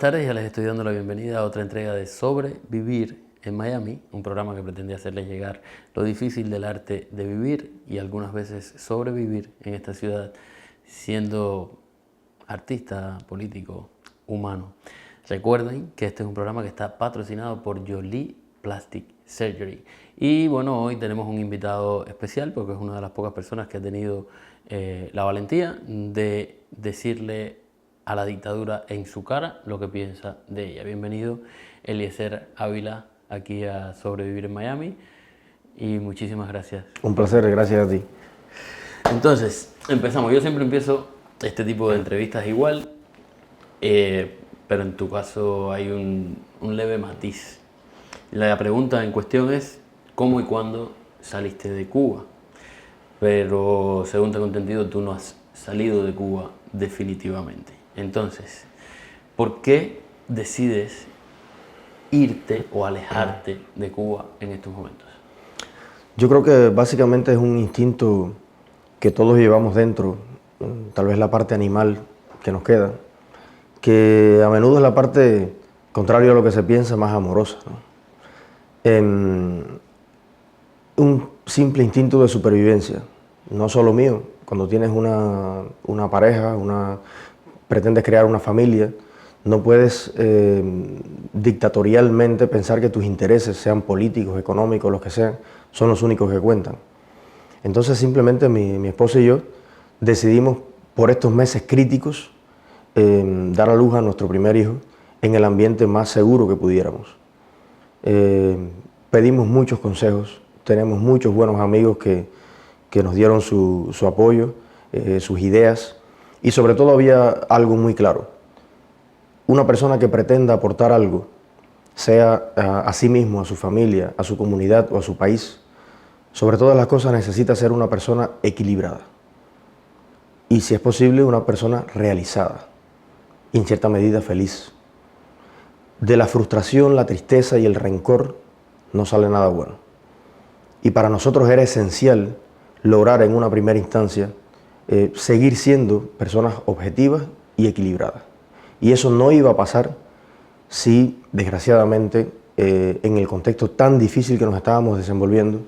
tardes, ya les estoy dando la bienvenida a otra entrega de Sobrevivir en Miami, un programa que pretende hacerles llegar lo difícil del arte de vivir y algunas veces sobrevivir en esta ciudad siendo artista, político, humano. Recuerden que este es un programa que está patrocinado por Jolie Plastic Surgery. Y bueno, hoy tenemos un invitado especial porque es una de las pocas personas que ha tenido la valentía de decirle a la dictadura en su cara lo que piensa de ella. Bienvenido, Eliezer Ávila, aquí a Sobrevivir en Miami, y muchísimas gracias. Un placer, gracias a ti. Entonces, empezamos. Yo siempre empiezo este tipo de entrevistas igual, pero en tu caso hay un leve matiz. La pregunta en cuestión es ¿cómo y cuándo saliste de Cuba? Pero según tengo entendido, tú no has salido de Cuba definitivamente. Entonces, ¿por qué decides irte o alejarte de Cuba en estos momentos? Yo creo que básicamente es un instinto que todos llevamos dentro, tal vez la parte animal que nos queda, que a menudo es la parte contraria a lo que se piensa, más amorosa, ¿no? Un simple instinto de supervivencia, no solo mío. Cuando tienes una pareja, pretendes crear una familia, no puedes dictatorialmente pensar que tus intereses, sean políticos, económicos, los que sean, son los únicos que cuentan. Entonces simplemente mi esposa y yo decidimos por estos meses críticos dar a luz a nuestro primer hijo en el ambiente más seguro que pudiéramos. Pedimos muchos consejos, tenemos muchos buenos amigos que nos dieron su apoyo, sus ideas, y sobre todo había algo muy claro. Una persona que pretenda aportar algo, sea a sí mismo, a su familia, a su comunidad o a su país, sobre todas las cosas necesita ser una persona equilibrada. Y si es posible, una persona realizada, y en cierta medida feliz. De la frustración, la tristeza y el rencor no sale nada bueno. Y para nosotros era esencial lograr en una primera instancia seguir siendo personas objetivas y equilibradas. Y eso no iba a pasar si, desgraciadamente, en el contexto tan difícil que nos estábamos desenvolviendo,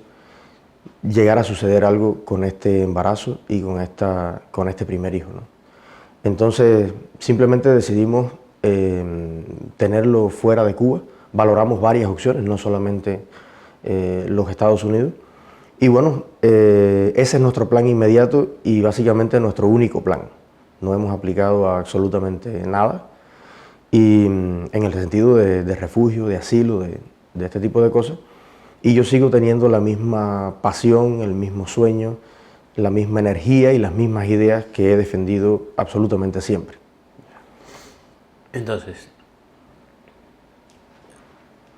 llegara a suceder algo con este embarazo y con este primer hijo, ¿no? Entonces, simplemente decidimos tenerlo fuera de Cuba. Valoramos varias opciones, no solamente los Estados Unidos. Y bueno, ese es nuestro plan inmediato y básicamente nuestro único plan. No hemos aplicado a absolutamente nada. Y en el sentido de refugio, de asilo, de este tipo de cosas. Y yo sigo teniendo la misma pasión, el mismo sueño, la misma energía y las mismas ideas que he defendido absolutamente siempre. Entonces,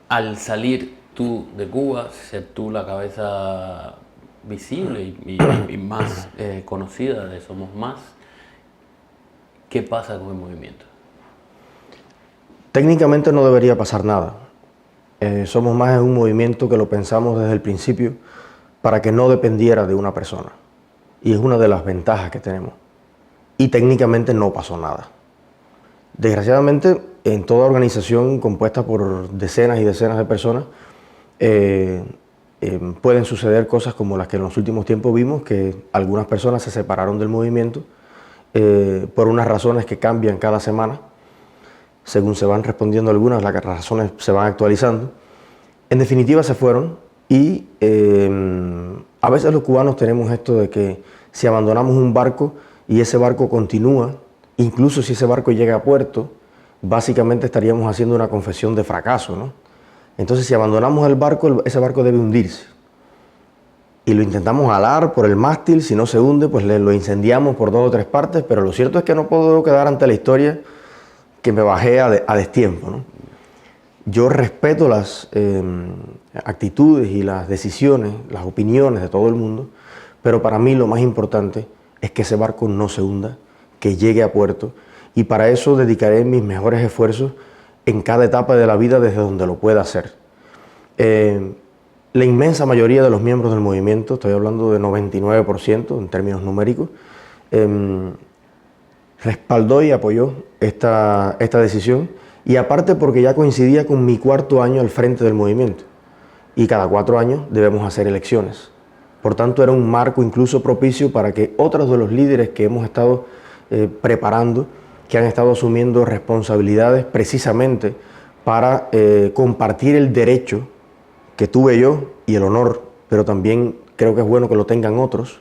al salir tú de Cuba, ser tú la cabeza visible y más conocida de Somos Más, ¿qué pasa con el movimiento? Técnicamente no debería pasar nada. Somos Más es un movimiento que lo pensamos desde el principio para que no dependiera de una persona. Y es una de las ventajas que tenemos. Y técnicamente no pasó nada. Desgraciadamente, en toda organización compuesta por decenas y decenas de personas, pueden suceder cosas como las que en los últimos tiempos vimos, que algunas personas se separaron del movimiento por unas razones que cambian cada semana. Según se van respondiendo algunas, las razones se van actualizando. En definitiva, se fueron y a veces los cubanos tenemos esto de que si abandonamos un barco y ese barco continúa, incluso si ese barco llega a puerto, básicamente estaríamos haciendo una confesión de fracaso, ¿no? Entonces, si abandonamos el barco, ese barco debe hundirse. Y lo intentamos jalar por el mástil, si no se hunde, pues lo incendiamos por 2 o 3 partes, pero lo cierto es que no puedo quedar ante la historia que me bajé a destiempo, ¿no? Yo respeto las actitudes y las decisiones, las opiniones de todo el mundo, pero para mí lo más importante es que ese barco no se hunda, que llegue a puerto, y para eso dedicaré mis mejores esfuerzos en cada etapa de la vida desde donde lo pueda hacer. La inmensa mayoría de los miembros del movimiento, estoy hablando de 99% en términos numéricos, respaldó y apoyó esta decisión y aparte porque ya coincidía con mi 4º año al frente del movimiento. Y cada 4 años debemos hacer elecciones. Por tanto, era un marco incluso propicio para que otros de los líderes que hemos estado preparando, que han estado asumiendo responsabilidades precisamente para compartir el derecho que tuve yo y el honor, pero también creo que es bueno que lo tengan otros,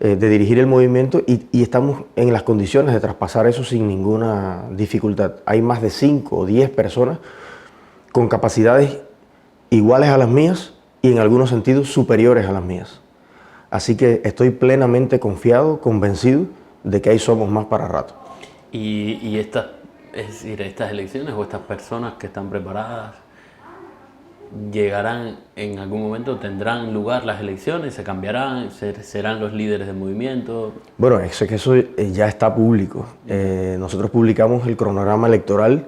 de dirigir el movimiento y estamos en las condiciones de traspasar eso sin ninguna dificultad. Hay más de 5 o 10 personas con capacidades iguales a las mías y en algunos sentidos superiores a las mías. Así que estoy plenamente confiado, convencido de que ahí somos más para rato. Y estas elecciones o estas personas que están preparadas, ¿llegarán en algún momento, tendrán lugar las elecciones, se cambiarán, serán los líderes del movimiento? Bueno, eso ya está público. Nosotros publicamos el cronograma electoral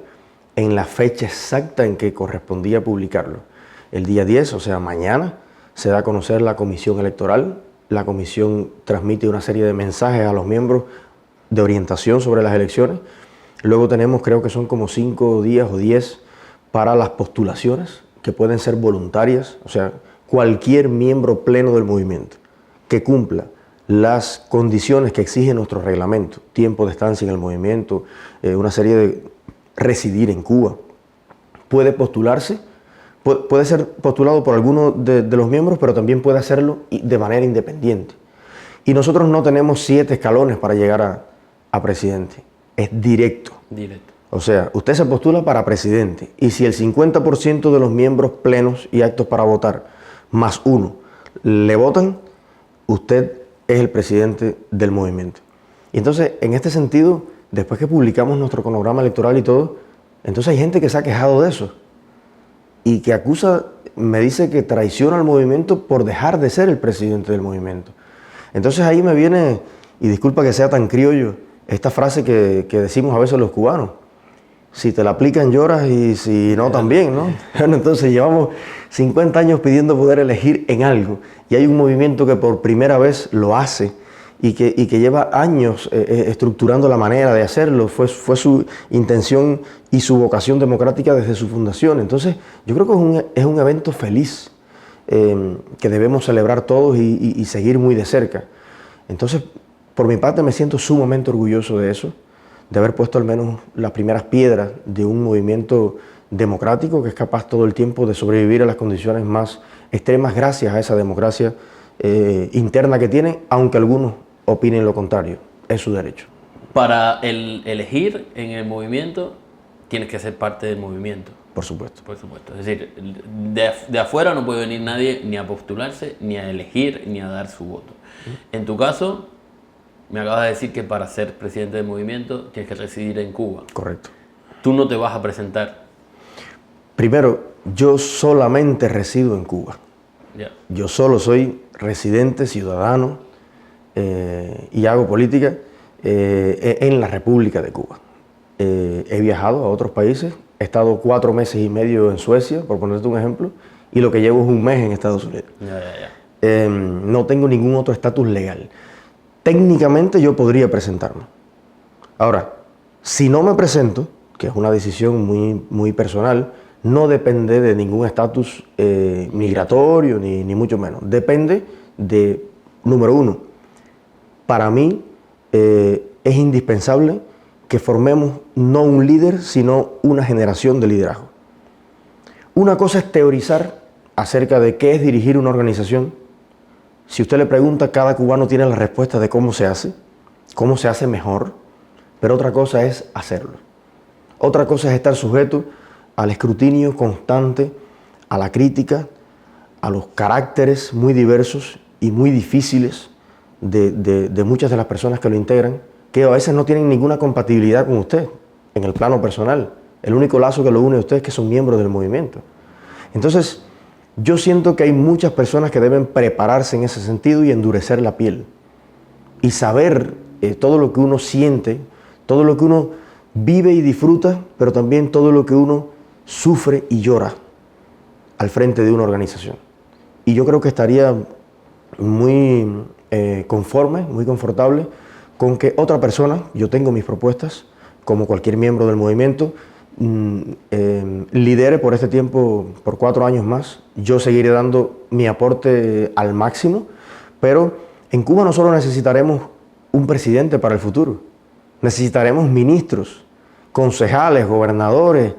en la fecha exacta en que correspondía publicarlo. El día 10, o sea, mañana, se da a conocer la comisión electoral. La comisión transmite una serie de mensajes a los miembros de orientación sobre las elecciones. Luego tenemos, creo que son como 5 días o 10 para las postulaciones, que pueden ser voluntarias, o sea, cualquier miembro pleno del movimiento que cumpla las condiciones que exige nuestro reglamento, tiempo de estancia en el movimiento, una serie de residir en Cuba, puede postularse, puede ser postulado por alguno de los miembros, pero también puede hacerlo de manera independiente. Y nosotros no tenemos 7 escalones para llegar a presidente, es directo. Directo. O sea, usted se postula para presidente y si el 50% de los miembros plenos y aptos para votar, más 1, le votan, usted es el presidente del movimiento. Y entonces, en este sentido, después que publicamos nuestro cronograma electoral y todo, entonces hay gente que se ha quejado de eso y que me dice que traiciona al movimiento por dejar de ser el presidente del movimiento. Entonces ahí me viene, y disculpa que sea tan criollo, esta frase que decimos a veces los cubanos: si te la aplican lloras y si no también, ¿no? Bueno, entonces llevamos 50 años pidiendo poder elegir en algo y hay un movimiento que por primera vez lo hace y que lleva años estructurando la manera de hacerlo. Fue su intención y su vocación democrática desde su fundación. Entonces yo creo que es un evento feliz que debemos celebrar todos y seguir muy de cerca. Entonces, por mi parte me siento sumamente orgulloso de eso, de haber puesto al menos las primeras piedras de un movimiento democrático que es capaz todo el tiempo de sobrevivir a las condiciones más extremas gracias a esa democracia interna que tiene, aunque algunos opinen lo contrario, es su derecho. Para elegir en el movimiento, tienes que ser parte del movimiento. Por supuesto. Por supuesto. Es decir, de afuera no puede venir nadie ni a postularse, ni a elegir, ni a dar su voto. En tu caso, me acabas de decir que para ser presidente del movimiento tienes que residir en Cuba. Correcto. ¿Tú no te vas a presentar? Primero, yo solamente resido en Cuba. Yeah. Yo solo soy residente, ciudadano y hago política en la República de Cuba. He viajado a otros países, he estado 4 meses y medio en Suecia, por ponerte un ejemplo, y lo que llevo es 1 mes en Estados Unidos. No tengo ningún otro estatus legal. Técnicamente yo podría presentarme. Ahora, si no me presento, que es una decisión muy personal, no depende de ningún estatus migratorio, ni mucho menos. Depende de, número 1, para mí es indispensable que formemos no un líder, sino una generación de liderazgo. Una cosa es teorizar acerca de qué es dirigir una organización. Si usted le pregunta, cada cubano tiene la respuesta de cómo se hace mejor, pero otra cosa es hacerlo. Otra cosa es estar sujeto al escrutinio constante, a la crítica, a los caracteres muy diversos y muy difíciles de muchas de las personas que lo integran, que a veces no tienen ninguna compatibilidad con usted en el plano personal. El único lazo que lo une a usted es que son miembros del movimiento. Entonces, yo siento que hay muchas personas que deben prepararse en ese sentido y endurecer la piel y saber todo lo que uno siente, todo lo que uno vive y disfruta, pero también todo lo que uno sufre y llora al frente de una organización. Y yo creo que estaría muy conforme, muy confortable con que otra persona, yo tengo mis propuestas, como cualquier miembro del movimiento, lidere por este tiempo, por 4 años más. Yo seguiré dando mi aporte al máximo, pero en Cuba no solo necesitaremos un presidente para el futuro, necesitaremos ministros, concejales, gobernadores,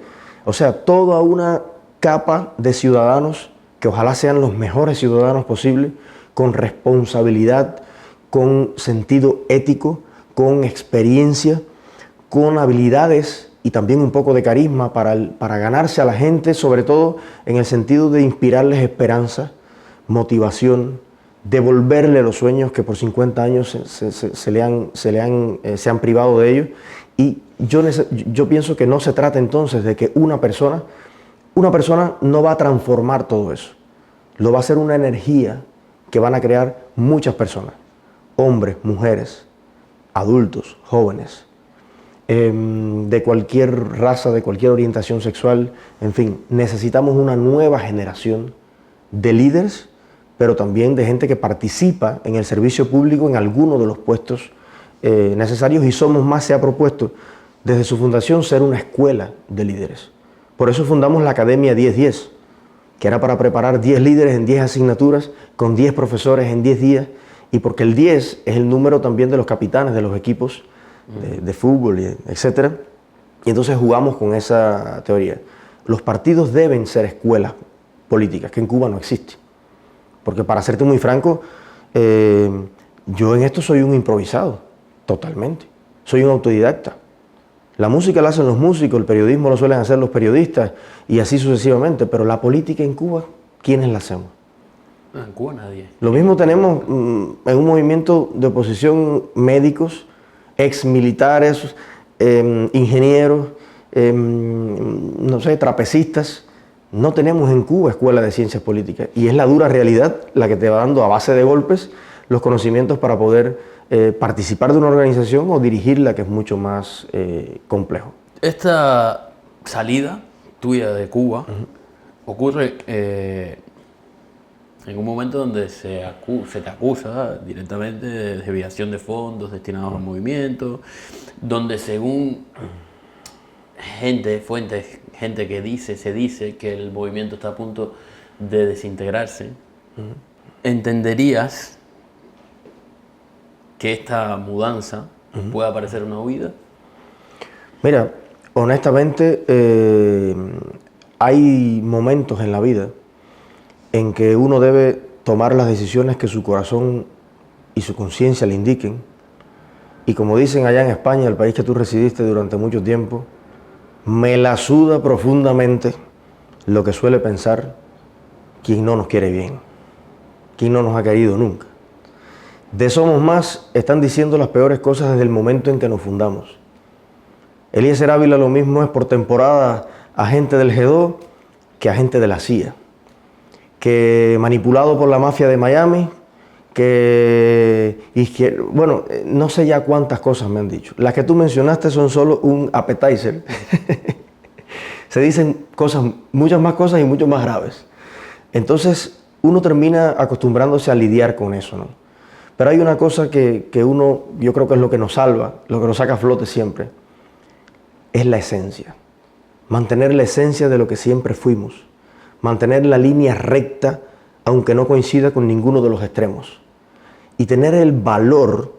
o sea, toda una capa de ciudadanos que ojalá sean los mejores ciudadanos posibles, con responsabilidad, con sentido ético, con experiencia, con habilidades y también un poco de carisma para ganarse a la gente, sobre todo en el sentido de inspirarles esperanza, motivación, devolverle los sueños que por 50 años se han privado de ellos. Y yo pienso que no se trata entonces de que una persona no va a transformar todo eso. Lo va a hacer una energía que van a crear muchas personas, hombres, mujeres, adultos, jóvenes, de cualquier raza, de cualquier orientación sexual. En fin, necesitamos una nueva generación de líderes, pero también de gente que participa en el servicio público en alguno de los puestos necesarios, y Somos Más se ha propuesto desde su fundación ser una escuela de líderes. Por eso fundamos la Academia 10-10, que era para preparar 10 líderes en 10 asignaturas, con 10 profesores en 10 días, y porque el 10 es el número también de los capitanes de los equipos de fútbol, etc. Y entonces jugamos con esa teoría. Los partidos deben ser escuelas políticas, que en Cuba no existe. Porque para serte muy franco, yo en esto soy un improvisado, totalmente. Soy un autodidacta. La música la hacen los músicos, el periodismo lo suelen hacer los periodistas y así sucesivamente, pero la política en Cuba, ¿quiénes la hacemos? En Cuba nadie. Lo mismo tenemos en un movimiento de oposición médicos, exmilitares, ingenieros, no sé, trapecistas. No tenemos en Cuba escuela de ciencias políticas y es la dura realidad la que te va dando a base de golpes los conocimientos para poder participar de una organización o dirigirla, que es mucho más complejo. Esta salida tuya de Cuba ocurre en un momento donde se te acusa directamente de desviación de fondos destinados al movimiento, donde según gente que se dice que el movimiento está a punto de desintegrarse. ¿Entenderías que esta mudanza pueda parecer una huida? Mira, honestamente, hay momentos en la vida en que uno debe tomar las decisiones que su corazón y su conciencia le indiquen. Y como dicen allá en España, el país que tú residiste durante mucho tiempo, me la suda profundamente lo que suele pensar quien no nos quiere bien, quien no nos ha querido nunca. De Somos Más están diciendo las peores cosas desde el momento en que nos fundamos. Eliezer Ávila lo mismo es por temporada agente del G2 que agente de la CIA, que manipulado por la mafia de Miami, bueno, no sé ya cuántas cosas me han dicho. Las que tú mencionaste son solo un appetizer. Se dicen cosas, muchas más cosas y mucho más graves. Entonces uno termina acostumbrándose a lidiar con eso, ¿no? Pero hay una cosa que yo creo que es lo que nos salva, lo que nos saca a flote siempre, es la esencia. Mantener la esencia de lo que siempre fuimos. Mantener la línea recta, aunque no coincida con ninguno de los extremos. Y tener el valor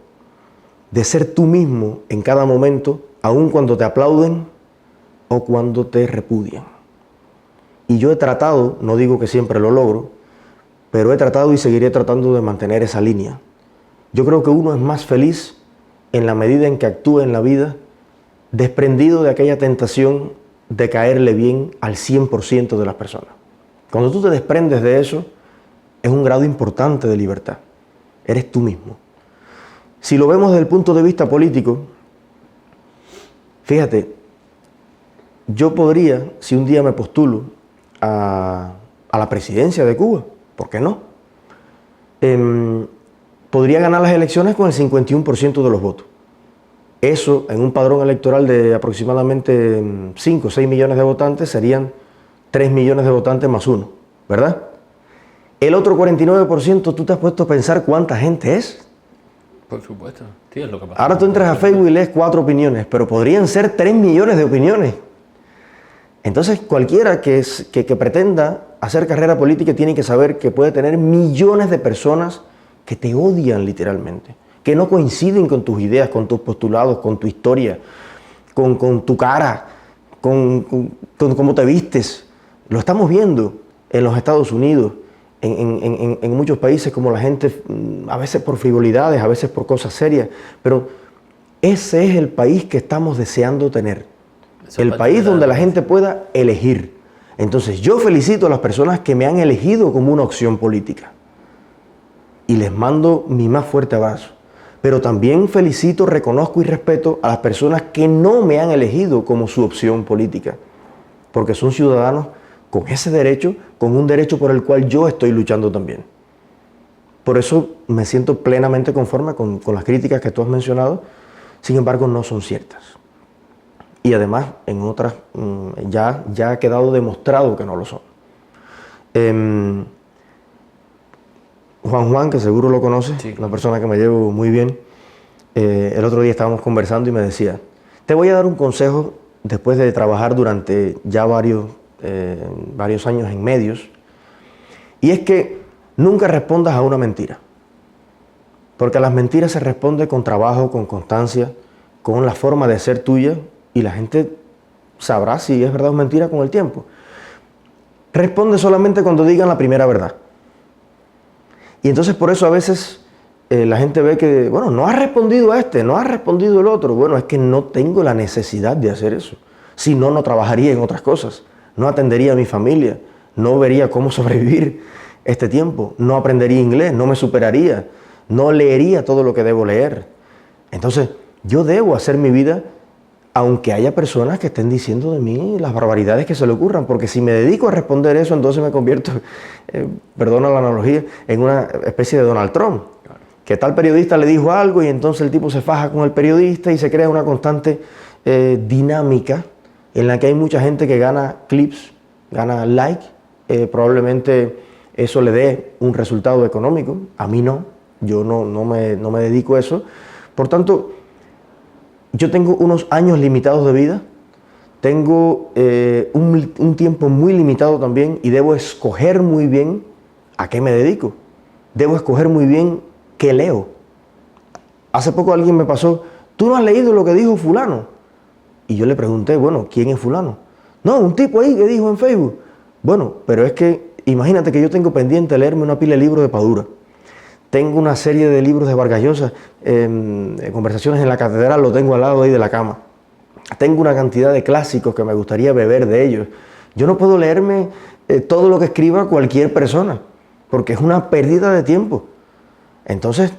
de ser tú mismo en cada momento, aun cuando te aplauden o cuando te repudian. Y yo he tratado, no digo que siempre lo logro, pero he tratado y seguiré tratando de mantener esa línea. Yo creo que uno es más feliz en la medida en que actúa en la vida desprendido de aquella tentación de caerle bien al 100% de las personas. Cuando tú te desprendes de eso, es un grado importante de libertad. Eres tú mismo. Si lo vemos desde el punto de vista político, fíjate, yo podría, si un día me postulo a la presidencia de Cuba, ¿por qué no? Podría ganar las elecciones con el 51% de los votos. Eso, en un padrón electoral de aproximadamente 5 o 6 millones de votantes, serían 3 millones de votantes más uno, ¿verdad? El otro 49%, ¿tú te has puesto a pensar cuánta gente es? Por supuesto. Sí, es lo que pasa. Ahora tú entras a Facebook y lees 4 opiniones, pero podrían ser 3 millones de opiniones. Entonces cualquiera que pretenda hacer carrera política tiene que saber que puede tener millones de personas que te odian literalmente, que no coinciden con tus ideas, con tus postulados, con tu historia, con tu cara, con cómo te vistes. Lo estamos viendo en los Estados Unidos, en muchos países, como la gente, a veces por frivolidades, a veces por cosas serias, pero ese es el país que estamos deseando tener. El país donde la gente pueda elegir. Entonces yo felicito a las personas que me han elegido como una opción política y les mando mi más fuerte abrazo. Pero también felicito, reconozco y respeto a las personas que no me han elegido como su opción política, porque son ciudadanos con ese derecho, con un derecho por el cual yo estoy luchando también. Por eso me siento plenamente conforme con las críticas que tú has mencionado, sin embargo no son ciertas. Y además, en otras ya ha quedado demostrado que no lo son. Juan, que seguro lo conoce, sí, una persona que me llevo muy bien, el otro día estábamos conversando y me decía, te voy a dar un consejo después de trabajar durante ya varios años en medios, y es que nunca respondas a una mentira, porque a las mentiras se responde con trabajo, con constancia, con la forma de ser tuya, y la gente sabrá si es verdad o mentira con el tiempo. Responde solamente cuando digan la primera verdad. Y entonces por eso a veces la gente ve que, bueno, no has respondido a este, no has respondido el otro. Bueno, es que no tengo la necesidad de hacer eso. Si no, no trabajaría en otras cosas, no atendería a mi familia, no vería cómo sobrevivir este tiempo, no aprendería inglés, no me superaría, no leería todo lo que debo leer. Entonces, yo debo hacer mi vida aunque haya personas que estén diciendo de mí las barbaridades que se le ocurran, porque si me dedico a responder eso, entonces me convierto, perdona la analogía, en una especie de Donald Trump, que tal periodista le dijo algo y entonces el tipo se faja con el periodista y se crea una constante dinámica en la que hay mucha gente que gana clips, gana like, probablemente eso le dé un resultado económico, a mí no, yo no me dedico a eso, por tanto, yo tengo unos años limitados de vida, tengo un tiempo muy limitado también y debo escoger muy bien a qué me dedico. Debo escoger muy bien qué leo. Hace poco alguien me pasó, ¿tú no has leído lo que dijo fulano? Y yo le pregunté, bueno, ¿quién es fulano? No, un tipo ahí que dijo en Facebook. Bueno, pero es que imagínate que yo tengo pendiente leerme una pila de libros de Padura. Tengo una serie de libros de Vargas Llosa, Conversaciones en la Catedral, lo tengo al lado ahí de la cama. Tengo una cantidad de clásicos que me gustaría beber de ellos. Yo no puedo leerme todo lo que escriba cualquier persona, porque es una pérdida de tiempo. Entonces,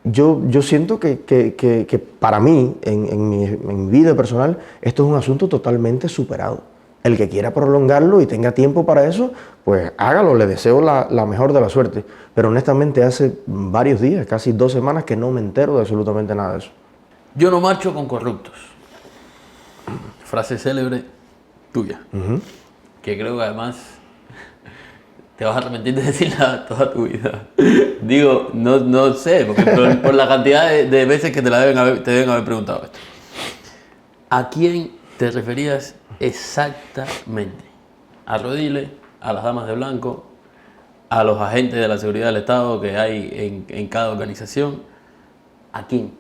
yo siento que para mí, en mi vida personal, esto es un asunto totalmente superado. El que quiera prolongarlo y tenga tiempo para eso, pues hágalo, le deseo la mejor de la suerte. Pero honestamente hace varios días, casi 2 semanas, que no me entero de absolutamente nada de eso. Yo no marcho con corruptos. Frase célebre tuya. Que creo que además te vas a arrepentir de decirla toda tu vida. Digo, no sé, porque por la cantidad de veces que te deben haber preguntado esto. ¿A quién te referías exactamente? ¿A Rodile? ¿A las damas de blanco? ¿A los agentes de la seguridad del Estado que hay en cada organización? ¿A quién?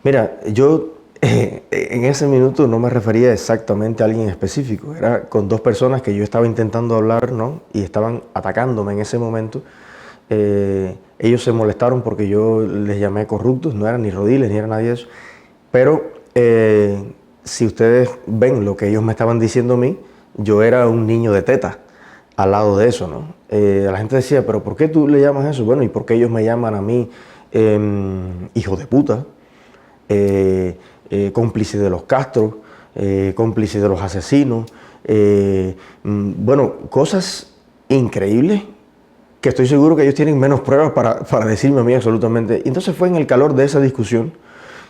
Mira, yo en ese minuto no me refería exactamente a alguien específico. Era con 2 personas que yo estaba intentando hablar, ¿no? Y estaban atacándome en ese momento. Ellos se molestaron porque yo les llamé corruptos. No eran ni Rodiles ni era nadie de eso. Pero si ustedes ven lo que ellos me estaban diciendo a mí, yo era un niño de teta al lado de eso, ¿no? La gente decía, ¿pero por qué tú le llamas eso? Bueno, ¿y por qué ellos me llaman a mí hijo de puta? Cómplice de los Castro, cómplice de los asesinos, bueno, cosas increíbles que estoy seguro que ellos tienen menos pruebas para decirme a mí absolutamente. Y entonces fue en el calor de esa discusión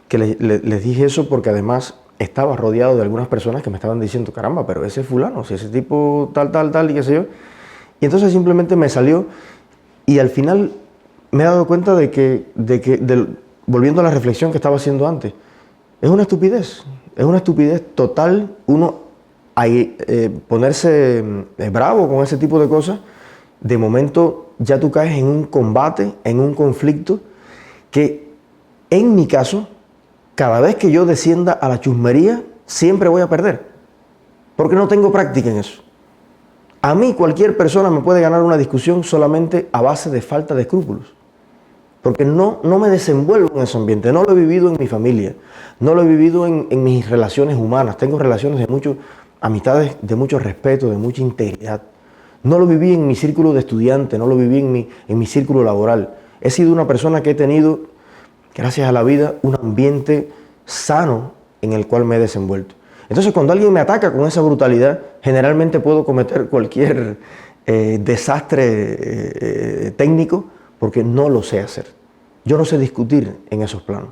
que les dije eso, porque además estaba rodeado de algunas personas que me estaban diciendo, caramba, pero ese fulano, si ese tipo tal, y qué sé yo. Y entonces simplemente me salió y al final me he dado cuenta de que volviendo a la reflexión que estaba haciendo antes, es una estupidez total uno ponerse bravo con ese tipo de cosas, de momento ya tú caes en un combate, en un conflicto que en mi caso, cada vez que yo descienda a la chusmería, siempre voy a perder, porque no tengo práctica en eso. A mí cualquier persona me puede ganar una discusión solamente a base de falta de escrúpulos, porque no me desenvuelvo en ese ambiente, no lo he vivido en mi familia, no lo he vivido en mis relaciones humanas, tengo relaciones de amistades de mucho respeto, de mucha integridad. No lo viví en mi círculo de estudiante, no lo viví en mi círculo laboral. He sido una persona que he tenido, gracias a la vida, un ambiente sano en el cual me he desenvuelto. Entonces, cuando alguien me ataca con esa brutalidad, generalmente puedo cometer cualquier desastre técnico porque no lo sé hacer. Yo no sé discutir en esos planos.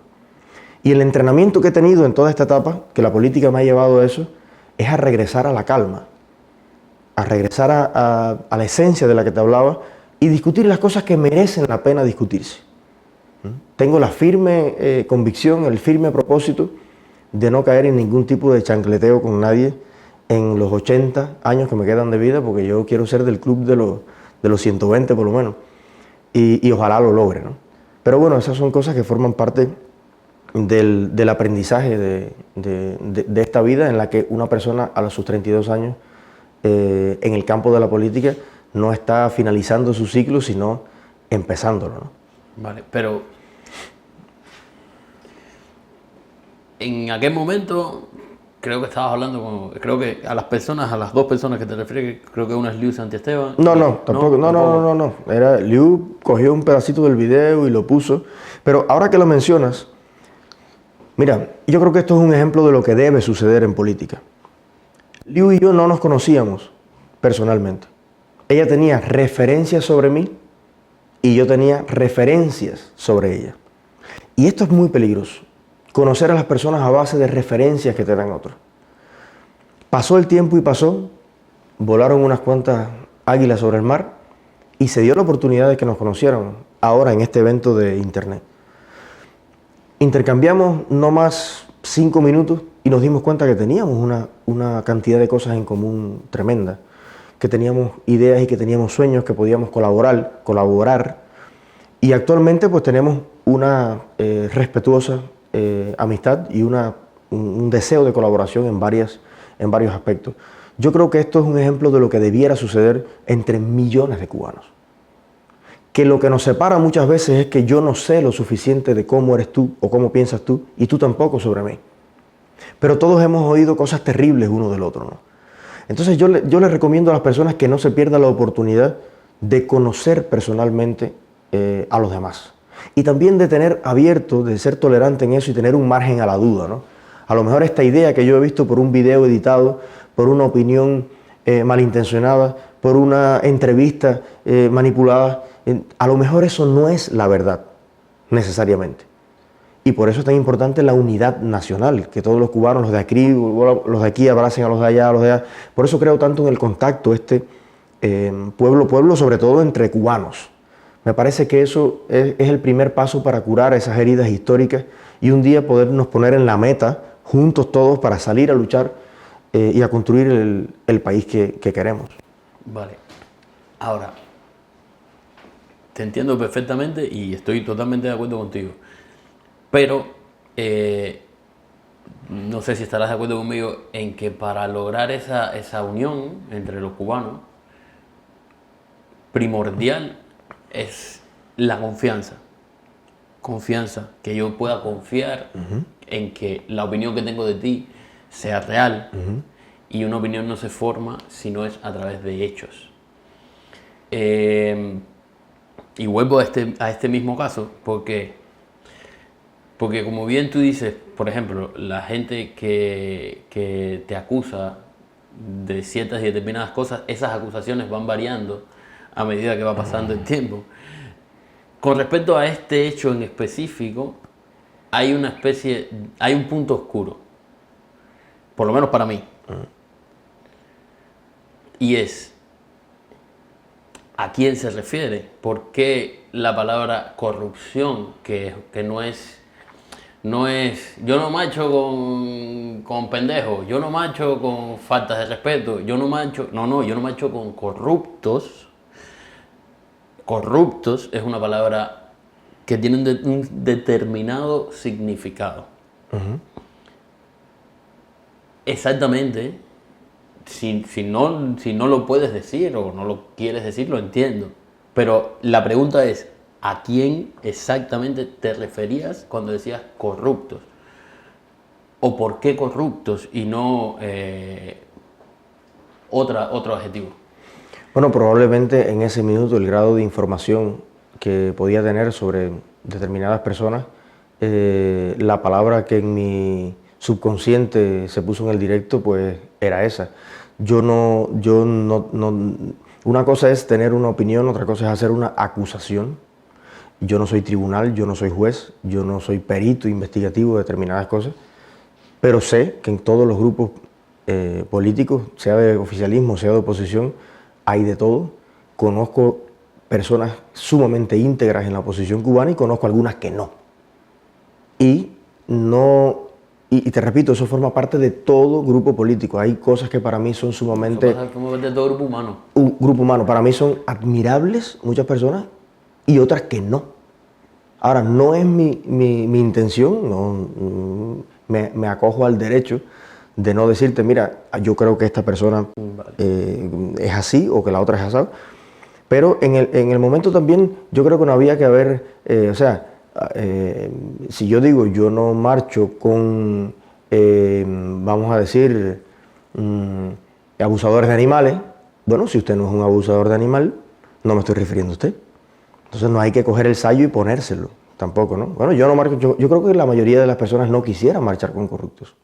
Y el entrenamiento que he tenido en toda esta etapa, que la política me ha llevado a eso, es a regresar a la calma, a regresar a la esencia de la que te hablaba y discutir las cosas que merecen la pena discutirse. Tengo la firme convicción, el firme propósito de no caer en ningún tipo de chancleteo con nadie en los 80 años que me quedan de vida, porque yo quiero ser del club de los 120 por lo menos, y ojalá lo logre, ¿no? Pero bueno, esas son cosas que forman parte del aprendizaje de esta vida en la que una persona a sus 32 años en el campo de la política no está finalizando su ciclo, sino empezándolo, ¿no? Vale, pero en aquel momento creo que estabas hablando creo que a las dos personas que te refieres, creo que una es Liu Santiesteban. No, tampoco. No. Liu cogió un pedacito del video y lo puso. Pero ahora que lo mencionas, mira, yo creo que esto es un ejemplo de lo que debe suceder en política. Liu y yo no nos conocíamos personalmente. Ella tenía referencias sobre mí y yo tenía referencias sobre ella. Y esto es muy peligroso, conocer a las personas a base de referencias que te dan otros. Pasó el tiempo y pasó, volaron unas cuantas águilas sobre el mar y se dio la oportunidad de que nos conociéramos ahora en este evento de internet. Intercambiamos no más 5 minutos y nos dimos cuenta que teníamos una cantidad de cosas en común tremenda, que teníamos ideas y que teníamos sueños, que podíamos colaborar y actualmente pues tenemos una respetuosa amistad y un deseo de colaboración en varios aspectos. Yo creo que esto es un ejemplo de lo que debiera suceder entre millones de cubanos. Que lo que nos separa muchas veces es que yo no sé lo suficiente de cómo eres tú o cómo piensas tú y tú tampoco sobre mí. Pero todos hemos oído cosas terribles uno del otro, ¿no? Entonces yo le recomiendo a las personas que no se pierdan la oportunidad de conocer personalmente a los demás. Y también de tener abierto, de ser tolerante en eso y tener un margen a la duda, ¿no? A lo mejor esta idea que yo he visto por un video editado, por una opinión malintencionada, por una entrevista manipulada, a lo mejor eso no es la verdad, necesariamente. Y por eso es tan importante la unidad nacional, que todos los cubanos, los de aquí abracen a los de allá, a los de allá. Por eso creo tanto en el contacto pueblo, sobre todo entre cubanos. Me parece que eso es el primer paso para curar esas heridas históricas y un día podernos poner en la meta, juntos todos, para salir a luchar y a construir el país que queremos. Vale. Ahora, te entiendo perfectamente y estoy totalmente de acuerdo contigo. Pero no sé si estarás de acuerdo conmigo en que para lograr esa unión entre los cubanos, primordial es la confianza. Confianza, que yo pueda confiar en que la opinión que tengo de ti sea real. Y una opinión no se forma si no es a través de hechos. Y vuelvo a este mismo caso, porque como bien tú dices, por ejemplo, la gente que te acusa de ciertas y determinadas cosas, esas acusaciones van variando a medida que va pasando el tiempo. Con respecto a este hecho en específico, hay un punto oscuro, por lo menos para mí. Y es, ¿a quién se refiere? ¿Por qué la palabra corrupción, que no es No es, yo no marcho con pendejos, yo no marcho con faltas de respeto, yo no marcho, yo no marcho con corruptos. Corruptos es una palabra que tiene un determinado significado. Exactamente, si no lo puedes decir o no lo quieres decir, lo entiendo. Pero la pregunta es, ¿a quién exactamente te referías cuando decías corruptos? ¿O por qué corruptos y no otro adjetivo? Bueno, probablemente en ese minuto el grado de información que podía tener sobre determinadas personas, la palabra que en mi subconsciente se puso en el directo, pues era esa. Una cosa es tener una opinión, otra cosa es hacer una acusación. Yo no soy tribunal, yo no soy juez, yo no soy perito investigativo de determinadas cosas, pero sé que en todos los grupos políticos, sea de oficialismo, sea de oposición, hay de todo. Conozco personas sumamente íntegras en la oposición cubana y conozco algunas que no. Y te repito, eso forma parte de todo grupo político. Hay cosas que para mí son sumamente... Eso pasa como de todo grupo humano. Un grupo humano, para mí son admirables muchas personas y otras que no. Ahora, no es mi intención, me acojo al derecho de no decirte, mira, yo creo que esta persona es así o que la otra es así. Pero en el momento también yo creo que no había que haber, si yo digo yo no marcho con, vamos a decir, abusadores de animales, bueno, si usted no es un abusador de animal, no me estoy refiriendo a usted. Entonces no hay que coger el sayo y ponérselo, tampoco, ¿no? Bueno, yo no marcho, yo creo que la mayoría de las personas no quisiera marchar con corruptos.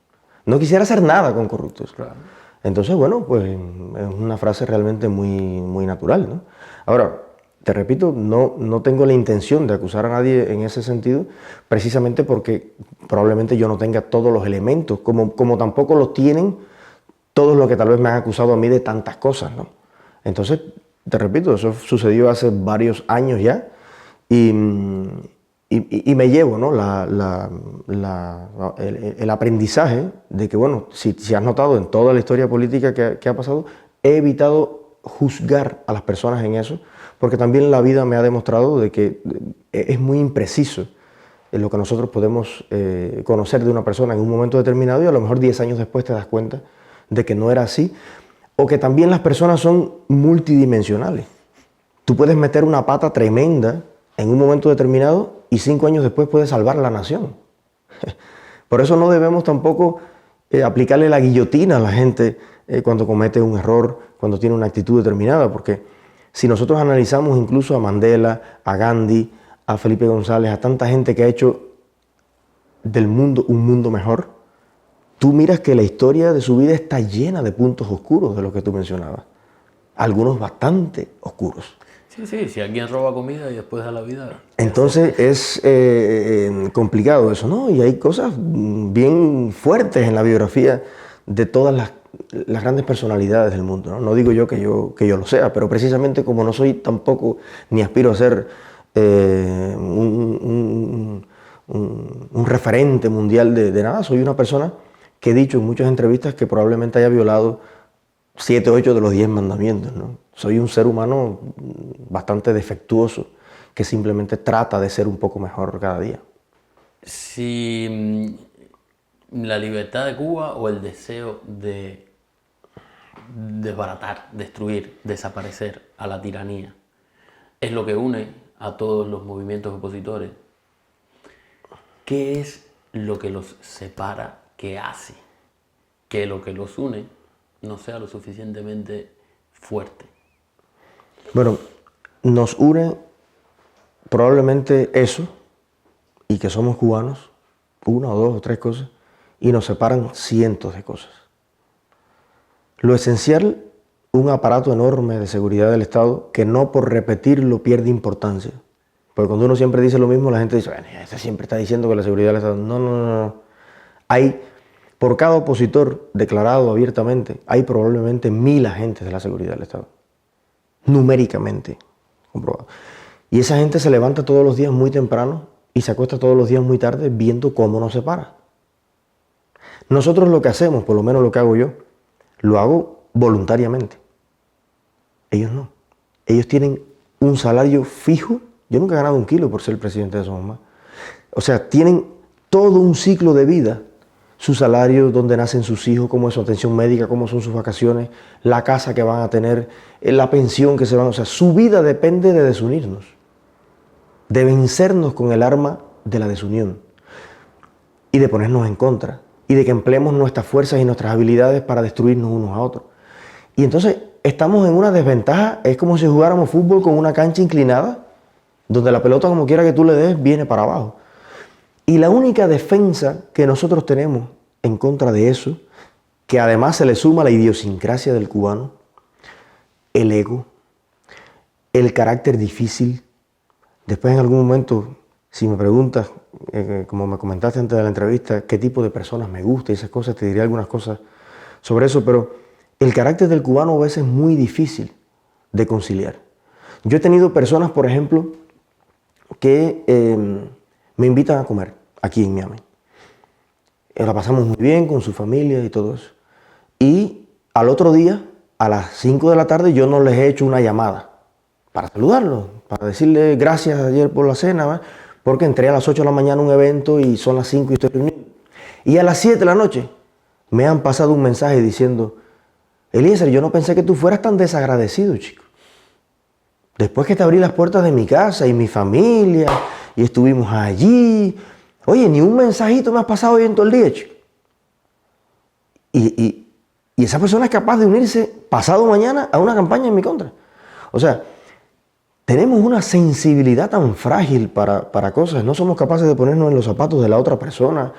No quisiera hacer nada con corruptos. Claro. Entonces, bueno, pues es una frase realmente muy natural, ¿no? Ahora, te repito, no tengo la intención de acusar a nadie en ese sentido, precisamente porque probablemente yo no tenga todos los elementos, como tampoco los tienen todos los que tal vez me han acusado a mí de tantas cosas, ¿no? Entonces, te repito, eso sucedió hace varios años ya y me llevo, ¿no? el aprendizaje de que, bueno, si has notado en toda la historia política que ha pasado, he evitado juzgar a las personas en eso, porque también la vida me ha demostrado de que es muy impreciso en lo que nosotros podemos conocer de una persona en un momento determinado y a lo mejor 10 años después te das cuenta de que no era así, o que también las personas son multidimensionales. Tú puedes meter una pata tremenda en un momento determinado y 5 años después puedes salvar la nación. Por eso no debemos tampoco aplicarle la guillotina a la gente cuando comete un error, cuando tiene una actitud determinada, porque si nosotros analizamos incluso a Mandela, a Gandhi, a Felipe González, a tanta gente que ha hecho del mundo un mundo mejor, tú miras que la historia de su vida está llena de puntos oscuros de lo que tú mencionabas. Algunos bastante oscuros. Sí, si alguien roba comida y después da la vida... Entonces es complicado eso, ¿no? Y hay cosas bien fuertes en la biografía de todas las grandes personalidades del mundo, ¿no? No digo yo que yo lo sea, pero precisamente como no soy tampoco, ni aspiro a ser un referente mundial de nada, soy una persona que he dicho en muchas entrevistas que probablemente haya violado 7 o 8 de los 10 mandamientos, ¿no? Soy un ser humano bastante defectuoso que simplemente trata de ser un poco mejor cada día. Si la libertad de Cuba o el deseo de desbaratar, destruir, desaparecer a la tiranía es lo que une a todos los movimientos opositores, ¿qué es lo que los separa? ¿Qué hace que lo que los une no sea lo suficientemente fuerte? Bueno, nos une probablemente eso, y que somos cubanos, 1 o 2 o 3 cosas, y nos separan cientos de cosas. Lo esencial, un aparato enorme de seguridad del Estado que no por repetirlo pierde importancia. Porque cuando uno siempre dice lo mismo, la gente dice, bueno, este siempre está diciendo que la seguridad del Estado... No. Hay, por cada opositor declarado abiertamente, hay probablemente 1000 agentes de la seguridad del Estado. Numéricamente comprobado. Y esa gente se levanta todos los días muy temprano y se acuesta todos los días muy tarde viendo cómo nos separa. Nosotros lo que hacemos, por lo menos lo que hago yo, lo hago voluntariamente. Ellos no. Ellos tienen un salario fijo. Yo nunca he ganado un kilo por ser el presidente de Somos Más. O sea, tienen todo un ciclo de vida. Su salario, dónde nacen sus hijos, cómo es su atención médica, cómo son sus vacaciones, la casa que van a tener, la pensión que se van a... O sea, su vida depende de desunirnos, de vencernos con el arma de la desunión y de ponernos en contra y de que empleemos nuestras fuerzas y nuestras habilidades para destruirnos unos a otros. Y entonces estamos en una desventaja. Es como si jugáramos fútbol con una cancha inclinada, donde la pelota, como quiera que tú le des, viene para abajo. Y la única defensa que nosotros tenemos en contra de eso, que además se le suma la idiosincrasia del cubano, el ego, el carácter difícil. Después, en algún momento, si me preguntas, como me comentaste antes de la entrevista, qué tipo de personas me gusta y esas cosas, te diré algunas cosas sobre eso, pero el carácter del cubano a veces es muy difícil de conciliar. Yo he tenido personas, por ejemplo, que me invitan a comer aquí en Miami. La pasamos muy bien con su familia y todo eso. Y al otro día, a las 5 de la tarde, yo no les he hecho una llamada para saludarlos, para decirles gracias ayer por la cena, ¿verdad? Porque entré a las 8 de la mañana a un evento y son las 5 y estoy reunido. Y a las 7 de la noche me han pasado un mensaje diciendo: Eliezer, yo no pensé que tú fueras tan desagradecido, chico. Después que te abrí las puertas de mi casa y mi familia y estuvimos allí, oye, ni un mensajito me has pasado hoy en todo el día, chico. Y esa persona es capaz de unirse pasado mañana a una campaña en mi contra. O sea, tenemos una sensibilidad tan frágil para cosas. No somos capaces de ponernos en los zapatos de la otra persona.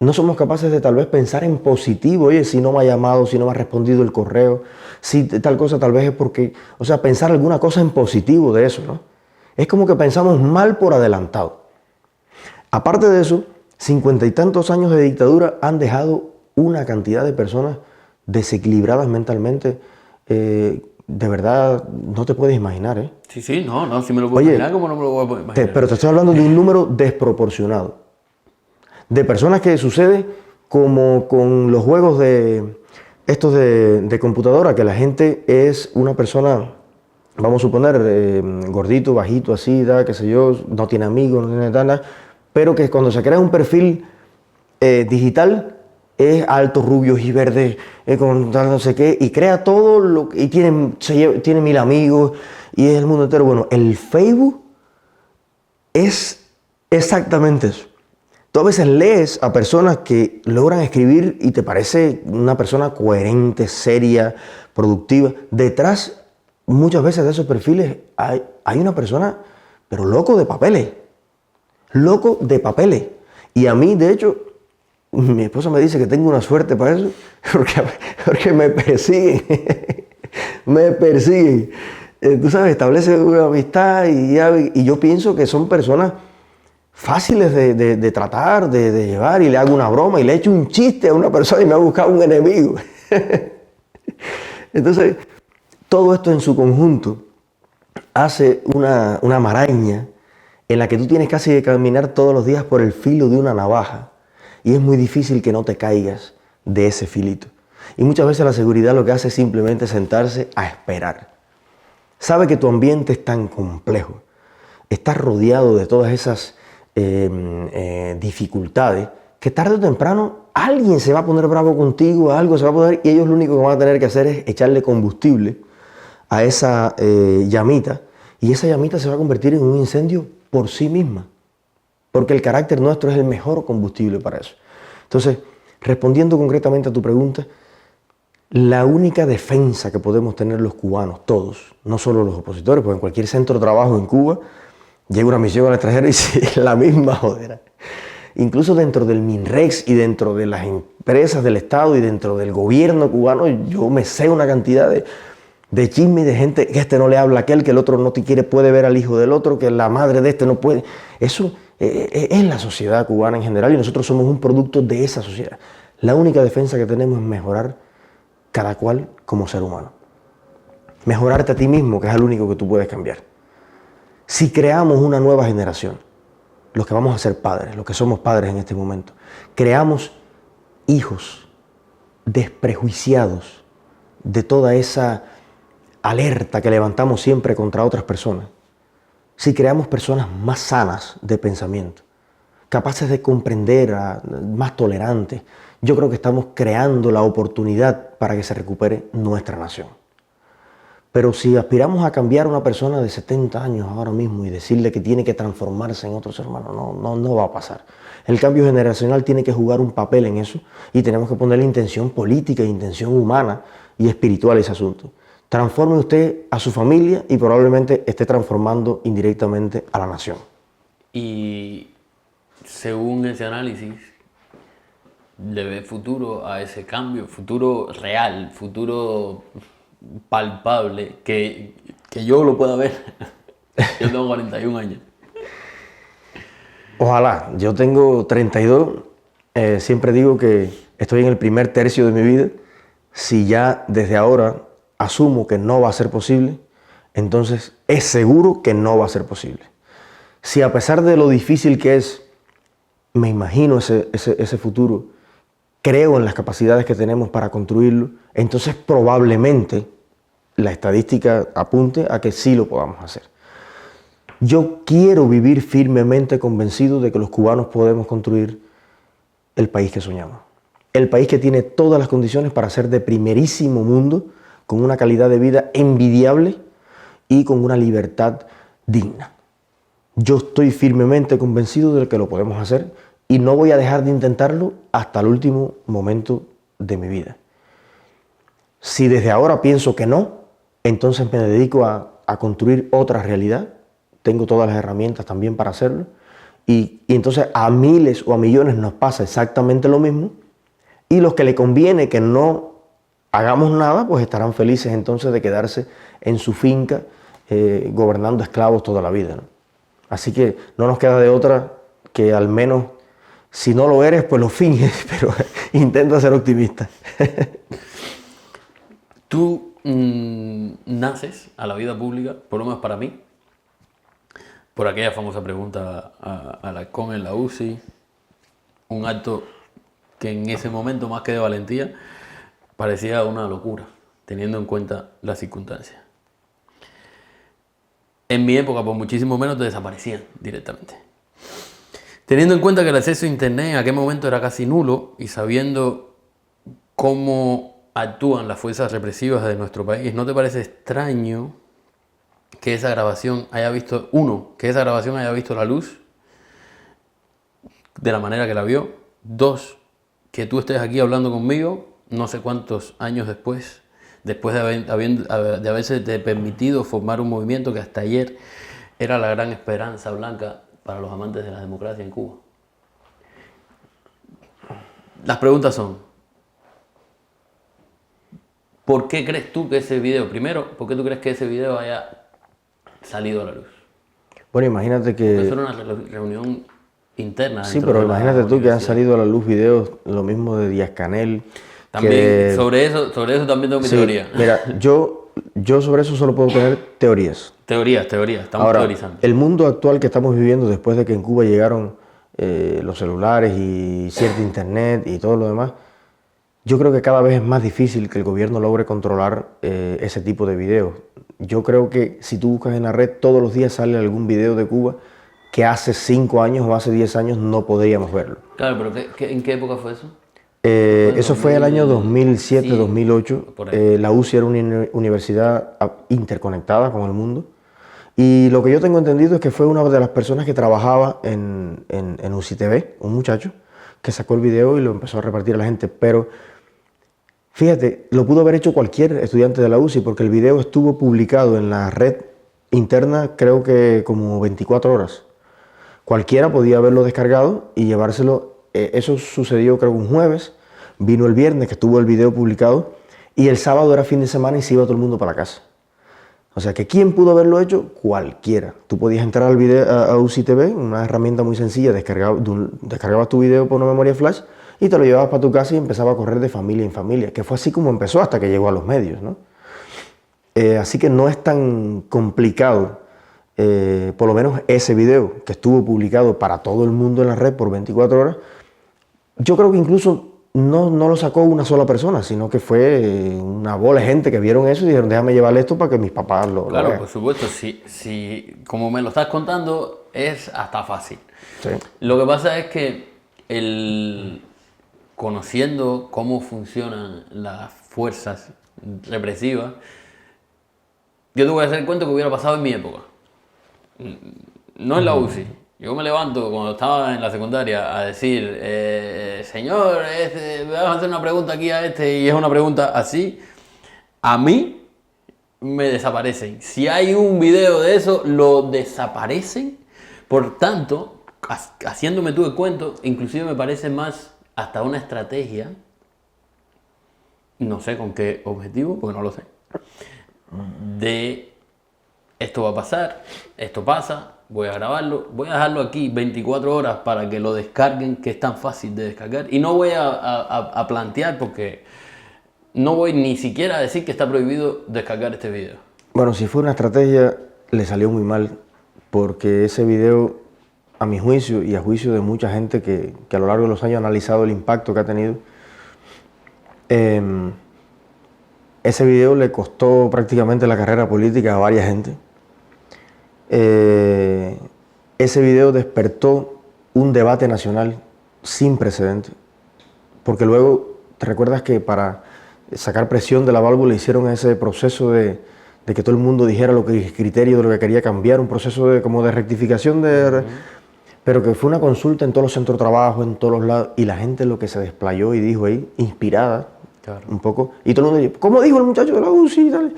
No somos capaces de tal vez pensar en positivo. Oye, si no me ha llamado, si no me ha respondido el correo, si tal cosa tal vez es porque... O sea, pensar alguna cosa en positivo de eso, ¿no? Es como que pensamos mal por adelantado. Aparte de eso, 50 y tantos años de dictadura han dejado una cantidad de personas desequilibradas mentalmente. De verdad, no te puedes imaginar, ¿eh? Sí, no, si me lo puedo imaginar, ¿cómo no me lo voy a imaginar? Pero te estoy hablando de un número desproporcionado. De personas que sucede como con los juegos estos de computadora, que la gente es una persona, vamos a suponer, gordito, bajito, así, qué sé yo, no tiene amigos, no tiene nada, pero que cuando se crea un perfil digital es alto, rubio y verde, con tal no sé qué, y crea todo lo y tiene 1000 amigos y es el mundo entero. Bueno, el Facebook es exactamente eso. Tú a veces lees a personas que logran escribir y te parece una persona coherente, seria, productiva. Detrás, muchas veces de esos perfiles, hay una persona, pero loco de papeles. Loco de papeles. Y a mí, de hecho, mi esposa me dice que tengo una suerte para eso, porque me persiguen. Me persiguen. Tú sabes, establece una amistad y yo pienso que son personas fáciles de tratar, de llevar, y le hago una broma y le echo un chiste a una persona y me ha buscado un enemigo. Entonces, todo esto en su conjunto hace una maraña en la que tú tienes casi que caminar todos los días por el filo de una navaja y es muy difícil que no te caigas de ese filito. Y muchas veces la seguridad lo que hace es simplemente sentarse a esperar. Sabe que tu ambiente es tan complejo, estás rodeado de todas esas dificultades, que tarde o temprano alguien se va a poner bravo contigo, algo se va a poner, y ellos lo único que van a tener que hacer es echarle combustible a esa llamita, y esa llamita se va a convertir en un incendio por sí misma, porque el carácter nuestro es el mejor combustible para eso. Entonces, respondiendo concretamente a tu pregunta, la única defensa que podemos tener los cubanos, todos, no solo los opositores, porque en cualquier centro de trabajo en Cuba llega una misión al extranjero y es la misma jodera. Incluso dentro del MINREX y dentro de las empresas del Estado y dentro del gobierno cubano, yo me sé una cantidad de chisme y de gente que este no le habla a aquel, que el otro no te quiere, puede ver al hijo del otro, que la madre de este no puede. Eso es la sociedad cubana en general y nosotros somos un producto de esa sociedad. La única defensa que tenemos es mejorar cada cual como ser humano. Mejorarte a ti mismo, que es el único que tú puedes cambiar. Si creamos una nueva generación los que vamos a ser padres, los que somos padres en este momento, creamos hijos desprejuiciados de toda esa alerta que levantamos siempre contra otras personas, si creamos personas más sanas de pensamiento, capaces de comprender, más tolerantes, yo creo que estamos creando la oportunidad para que se recupere nuestra nación. Pero si aspiramos a cambiar a una persona de 70 años ahora mismo y decirle que tiene que transformarse en otro ser humano, no va a pasar. El cambio generacional tiene que jugar un papel en eso y tenemos que ponerle intención política, intención humana y espiritual a ese asunto. Transforme usted a su familia y probablemente esté transformando indirectamente a la nación. Y según ese análisis, ¿le ve futuro a ese cambio? Futuro real, futuro palpable, que yo lo pueda ver. Yo tengo 41 años. Ojalá, yo tengo 32, siempre digo que estoy en el primer tercio de mi vida. Si ya desde ahora asumo que no va a ser posible, entonces es seguro que no va a ser posible. Si a pesar de lo difícil que es, me imagino ese futuro, creo en las capacidades que tenemos para construirlo, entonces probablemente la estadística apunte a que sí lo podamos hacer. Yo quiero vivir firmemente convencido de que los cubanos podemos construir el país que soñamos. El país que tiene todas las condiciones para ser de primerísimo mundo, con una calidad de vida envidiable y con una libertad digna. Yo estoy firmemente convencido de que lo podemos hacer y no voy a dejar de intentarlo hasta el último momento de mi vida. Si desde ahora pienso que no, entonces me dedico a construir otra realidad. Tengo todas las herramientas también para hacerlo. Y entonces a miles o a millones nos pasa exactamente lo mismo. Y los que le conviene que no hagamos nada, pues estarán felices entonces de quedarse en su finca gobernando esclavos toda la vida, ¿no? Así que no nos queda de otra que al menos, si no lo eres, pues lo finges, pero intenta ser optimista. Tú naces a la vida pública, por lo menos para mí, por aquella famosa pregunta a Alarcón en la UCI, un acto que en ese momento, más que de valentía, parecía una locura, teniendo en cuenta las circunstancias. En mi época, por muchísimo menos, te desaparecían directamente. Teniendo en cuenta que el acceso a Internet en aquel momento era casi nulo y sabiendo cómo actúan las fuerzas represivas de nuestro país, ¿no te parece extraño que esa grabación haya visto, que esa grabación haya visto la luz de la manera que la vio? 2, que tú estés aquí hablando conmigo no sé cuántos años después de haberse permitido formar un movimiento que hasta ayer era la gran esperanza blanca para los amantes de la democracia en Cuba. Las preguntas son: ¿por qué crees tú que ese video, primero, por qué tú crees que ese video haya salido a la luz? Bueno, imagínate que... Eso era una reunión interna. Sí, pero imagínate tú que han salido a la luz videos, lo mismo de Díaz-Canel. También, sobre eso también tengo mi teoría. Mira, yo sobre eso solo puedo tener teorías. Teorías, estamos ahora, teorizando. El mundo actual que estamos viviendo después de que en Cuba llegaron los celulares y cierto internet y todo lo demás, yo creo que cada vez es más difícil que el gobierno logre controlar ese tipo de videos. Yo creo que si tú buscas en la red, todos los días sale algún video de Cuba que hace 5 años o hace 10 años no podríamos verlo. Claro, pero ¿en qué época fue eso? Eso fue el año 2007, sí, 2008. La UCI era una universidad interconectada con el mundo. Y lo que yo tengo entendido es que fue una de las personas que trabajaba en UCI TV, un muchacho, que sacó el video y lo empezó a repartir a la gente. Pero fíjate, lo pudo haber hecho cualquier estudiante de la UCI porque el video estuvo publicado en la red interna creo que como 24 horas. Cualquiera podía haberlo descargado y llevárselo. Eso sucedió creo un jueves, vino el viernes que estuvo el video publicado y el sábado era fin de semana y se iba todo el mundo para la casa. O sea que ¿quién pudo haberlo hecho? Cualquiera. Tú podías entrar al video, a UCI TV, una herramienta muy sencilla, descargabas tu video por una memoria flash y te lo llevabas para tu casa y empezaba a correr de familia en familia, que fue así como empezó hasta que llegó a los medios, ¿no? Así que no es tan complicado por lo menos ese video que estuvo publicado para todo el mundo en la red por 24 horas, yo creo que incluso no lo sacó una sola persona, sino que fue una bola de gente que vieron eso y dijeron, déjame llevarle esto para que mis papás lo Claro, vean. por supuesto, si como me lo estás contando, es hasta fácil. Sí. Lo que pasa es que conociendo cómo funcionan las fuerzas represivas, yo te voy a hacer el cuento que hubiera pasado en mi época. No en la UCI. Yo me levanto cuando estaba en la secundaria a decir, señor, vamos a hacer una pregunta aquí a este, y es una pregunta así. A mí me desaparecen. Si hay un video de eso, lo desaparecen. Por tanto, haciéndome tú el cuento, inclusive me parece más hasta una estrategia, no sé con qué objetivo, porque no lo sé, de esto va a pasar, esto pasa, voy a grabarlo, voy a dejarlo aquí 24 horas para que lo descarguen, que es tan fácil de descargar, y no voy a plantear, porque no voy ni siquiera a decir que está prohibido descargar este video. Bueno, si fue una estrategia, le salió muy mal, porque ese video, a mi juicio y a juicio de mucha gente que a lo largo de los años ha analizado el impacto que ha tenido, ese video le costó prácticamente la carrera política a varias gente. Ese video despertó un debate nacional sin precedentes, porque luego, ¿te recuerdas que para sacar presión de la válvula hicieron ese proceso de que todo el mundo dijera lo que el criterio de lo que quería cambiar, un proceso como de rectificación, pero que fue una consulta en todos los centros de trabajo, en todos los lados, y la gente lo que se desplayó y dijo ahí, inspirada, claro, un poco, y todo el mundo dijo, ¿cómo dijo el muchacho de la UCI y tal?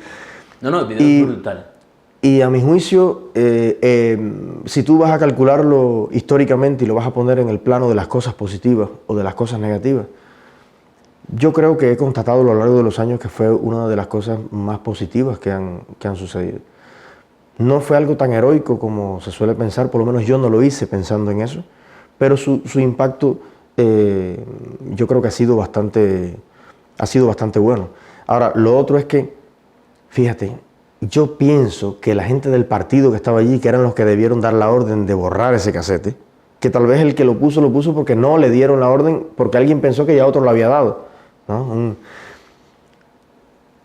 No, el video es brutal. Y a mi juicio, si tú vas a calcularlo históricamente y lo vas a poner en el plano de las cosas positivas o de las cosas negativas, yo creo que he constatado a lo largo de los años que fue una de las cosas más positivas que han sucedido. No fue algo tan heroico como se suele pensar, por lo menos yo no lo hice pensando en eso, pero su impacto yo creo que ha sido bastante bueno. Ahora, lo otro es que, fíjate, yo pienso que la gente del partido que estaba allí, que eran los que debieron dar la orden de borrar ese casete, que tal vez el que lo puso porque no le dieron la orden, porque alguien pensó que ya otro lo había dado, ¿no?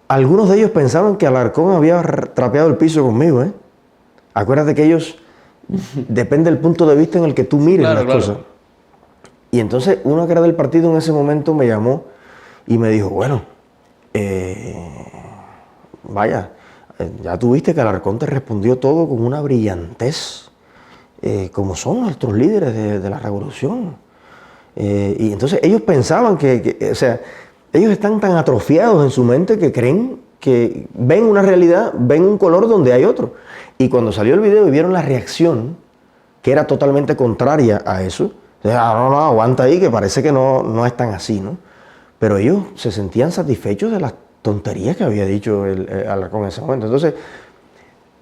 Algunos de ellos pensaban que Alarcón había trapeado el piso conmigo, ¿eh? Acuérdate que ellos, depende del punto de vista en el que tú mires las cosas. Y entonces uno que era del partido en ese momento me llamó y me dijo, bueno, vaya, ya tuviste que Alarcón te respondió todo con una brillantez, como son nuestros líderes de la revolución. Y entonces ellos pensaban o sea, ellos están tan atrofiados en su mente que creen que ven una realidad, ven un color donde hay otro. Y cuando salió el video y vieron la reacción, que era totalmente contraria a eso, no, aguanta ahí, que parece que no es tan así, ¿no? Pero ellos se sentían satisfechos de las tonterías que había dicho Alarcón en ese momento. Entonces,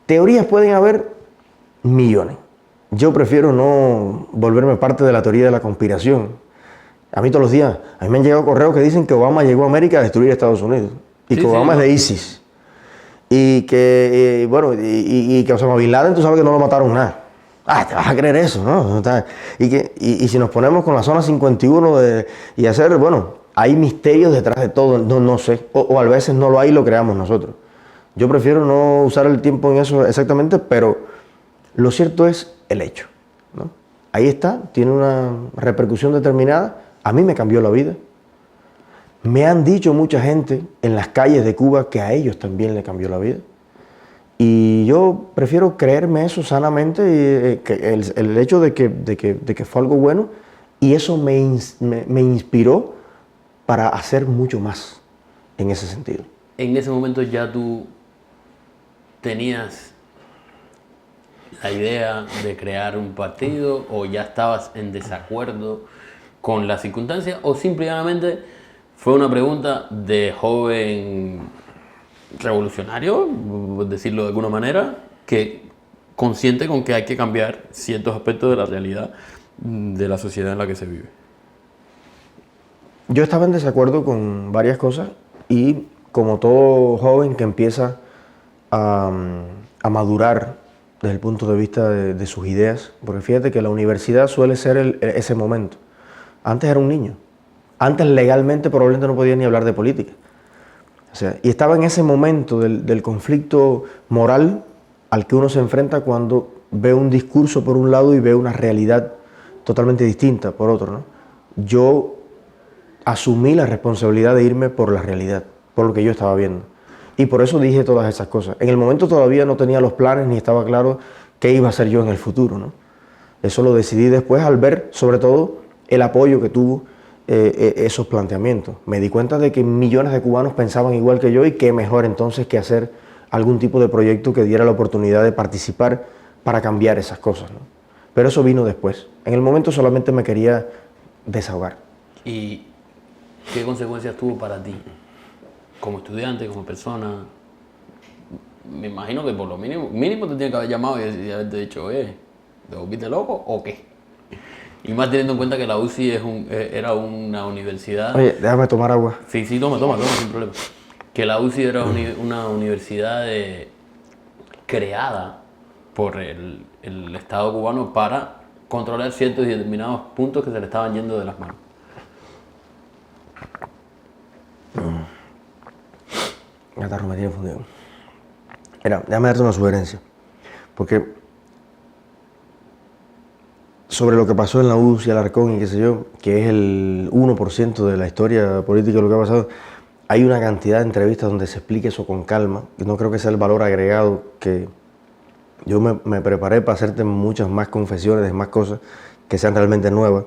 teorías pueden haber millones. Yo prefiero no volverme parte de la teoría de la conspiración. A mí todos los días, a mí me han llegado correos que dicen que Obama llegó a América a destruir Estados Unidos. Y que Obama es de ISIS. Y que, y que Osama Bin Laden, tú sabes que no lo mataron nada. Te vas a creer eso, ¿no? Y si nos ponemos con la zona 51 y hacer, hay misterios detrás de todo, no sé. O a veces no lo hay y lo creamos nosotros. Yo prefiero no usar el tiempo en eso exactamente, pero lo cierto es el hecho, ¿no? Ahí está, tiene una repercusión determinada. A mí me cambió la vida. Me han dicho mucha gente en las calles de Cuba que a ellos también le cambió la vida. Y yo prefiero creerme eso sanamente, que el hecho de que fue algo bueno, y eso me inspiró para hacer mucho más en ese sentido. En ese momento ya tú tenías la idea de crear un partido, o ya estabas en desacuerdo con las circunstancias, o simplemente fue una pregunta de joven revolucionario, por decirlo de alguna manera, que consciente con que hay que cambiar ciertos aspectos de la realidad de la sociedad en la que se vive. Yo estaba en desacuerdo con varias cosas y, como todo joven que empieza a madurar desde el punto de vista de sus ideas, porque fíjate que la universidad suele ser ese momento. Antes era un niño, antes legalmente probablemente no podía ni hablar de política. O sea, y estaba en ese momento del conflicto moral al que uno se enfrenta cuando ve un discurso por un lado y ve una realidad totalmente distinta por otro, ¿no? Yo asumí la responsabilidad de irme por la realidad, por lo que yo estaba viendo. Y por eso dije todas esas cosas. En el momento todavía no tenía los planes ni estaba claro qué iba a hacer yo en el futuro, ¿no? Eso lo decidí después al ver, sobre todo, el apoyo que tuvo esos planteamientos. Me di cuenta de que millones de cubanos pensaban igual que yo y qué mejor entonces que hacer algún tipo de proyecto que diera la oportunidad de participar para cambiar esas cosas, ¿no? Pero eso vino después. En el momento solamente me quería desahogar. ¿Y qué consecuencias tuvo para ti? Como estudiante, como persona. Me imagino que por lo mínimo te tiene que haber llamado y haberte dicho, ¿te volviste loco o qué? Y más teniendo en cuenta que la UCI era una universidad... Oye, déjame tomar agua. Sí, toma, sin problema. Que la UCI era una universidad creada por el Estado cubano para controlar ciertos y determinados puntos que se le estaban yendo de las manos. Catarro, me tiene fundido. Mira, déjame darte una sugerencia. Porque sobre lo que pasó en la UCI, Alarcón y qué sé yo, que es el 1% de la historia política de lo que ha pasado, hay una cantidad de entrevistas donde se explique eso con calma. No creo que sea el valor agregado que yo me preparé para hacerte muchas más confesiones, de más cosas que sean realmente nuevas,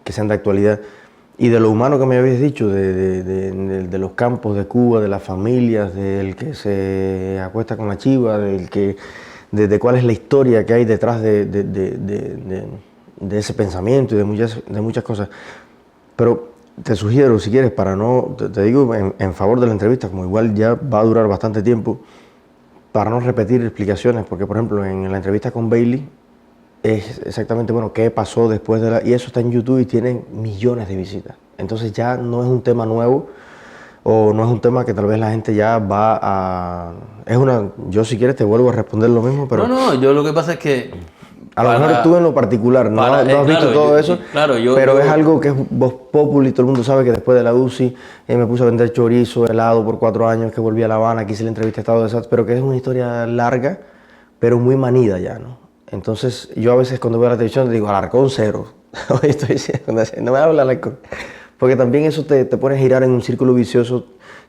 que sean de actualidad. Y de lo humano que me habías dicho, de los campos de Cuba, de las familias, del que se acuesta con la chiva, de cuál es la historia que hay detrás de ese pensamiento y de muchas cosas. Pero te sugiero, si quieres, para no, te digo en favor de la entrevista, como igual ya va a durar bastante tiempo, para no repetir explicaciones, porque por ejemplo en la entrevista con Bailey, es exactamente, bueno, qué pasó después de y eso está en YouTube y tiene millones de visitas. Entonces ya no es un tema nuevo o no es un tema que tal vez la gente ya va a... Yo si quieres te vuelvo a responder lo mismo, pero... No, yo lo que pasa es que... A lo mejor tú en lo particular no has visto todo eso, pero es algo que es voz populi, todo el mundo sabe que después de la UCI me puse a vender chorizo, helado por 4 años, que volví a La Habana, que hice la entrevista a Estado de Sats, pero que es una historia larga, pero muy manida ya, ¿no? Entonces, yo a veces cuando veo la televisión digo, Alarcón cero. Estoy diciendo, no me habla Alarcón. Porque también eso te pone a girar en un círculo vicioso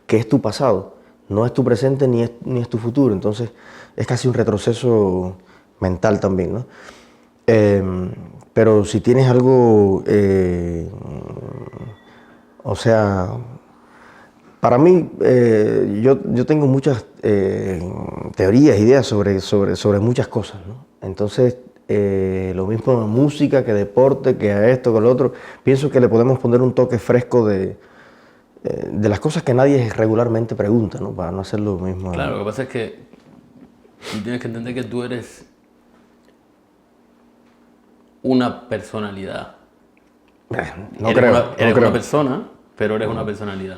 que es tu pasado. No es tu presente ni es tu futuro. Entonces, es casi un retroceso mental también, ¿no? Pero si tienes algo, o sea, para mí, yo tengo muchas teorías, ideas sobre muchas cosas, ¿no? Entonces, lo mismo en música, que deporte, que a esto, que a lo otro. Pienso que le podemos poner un toque fresco de las cosas que nadie regularmente pregunta, ¿no? Para no hacer lo mismo. Claro, lo que pasa es que tú tienes que entender que tú eres una personalidad. No creo. Eres una persona, pero eres una personalidad.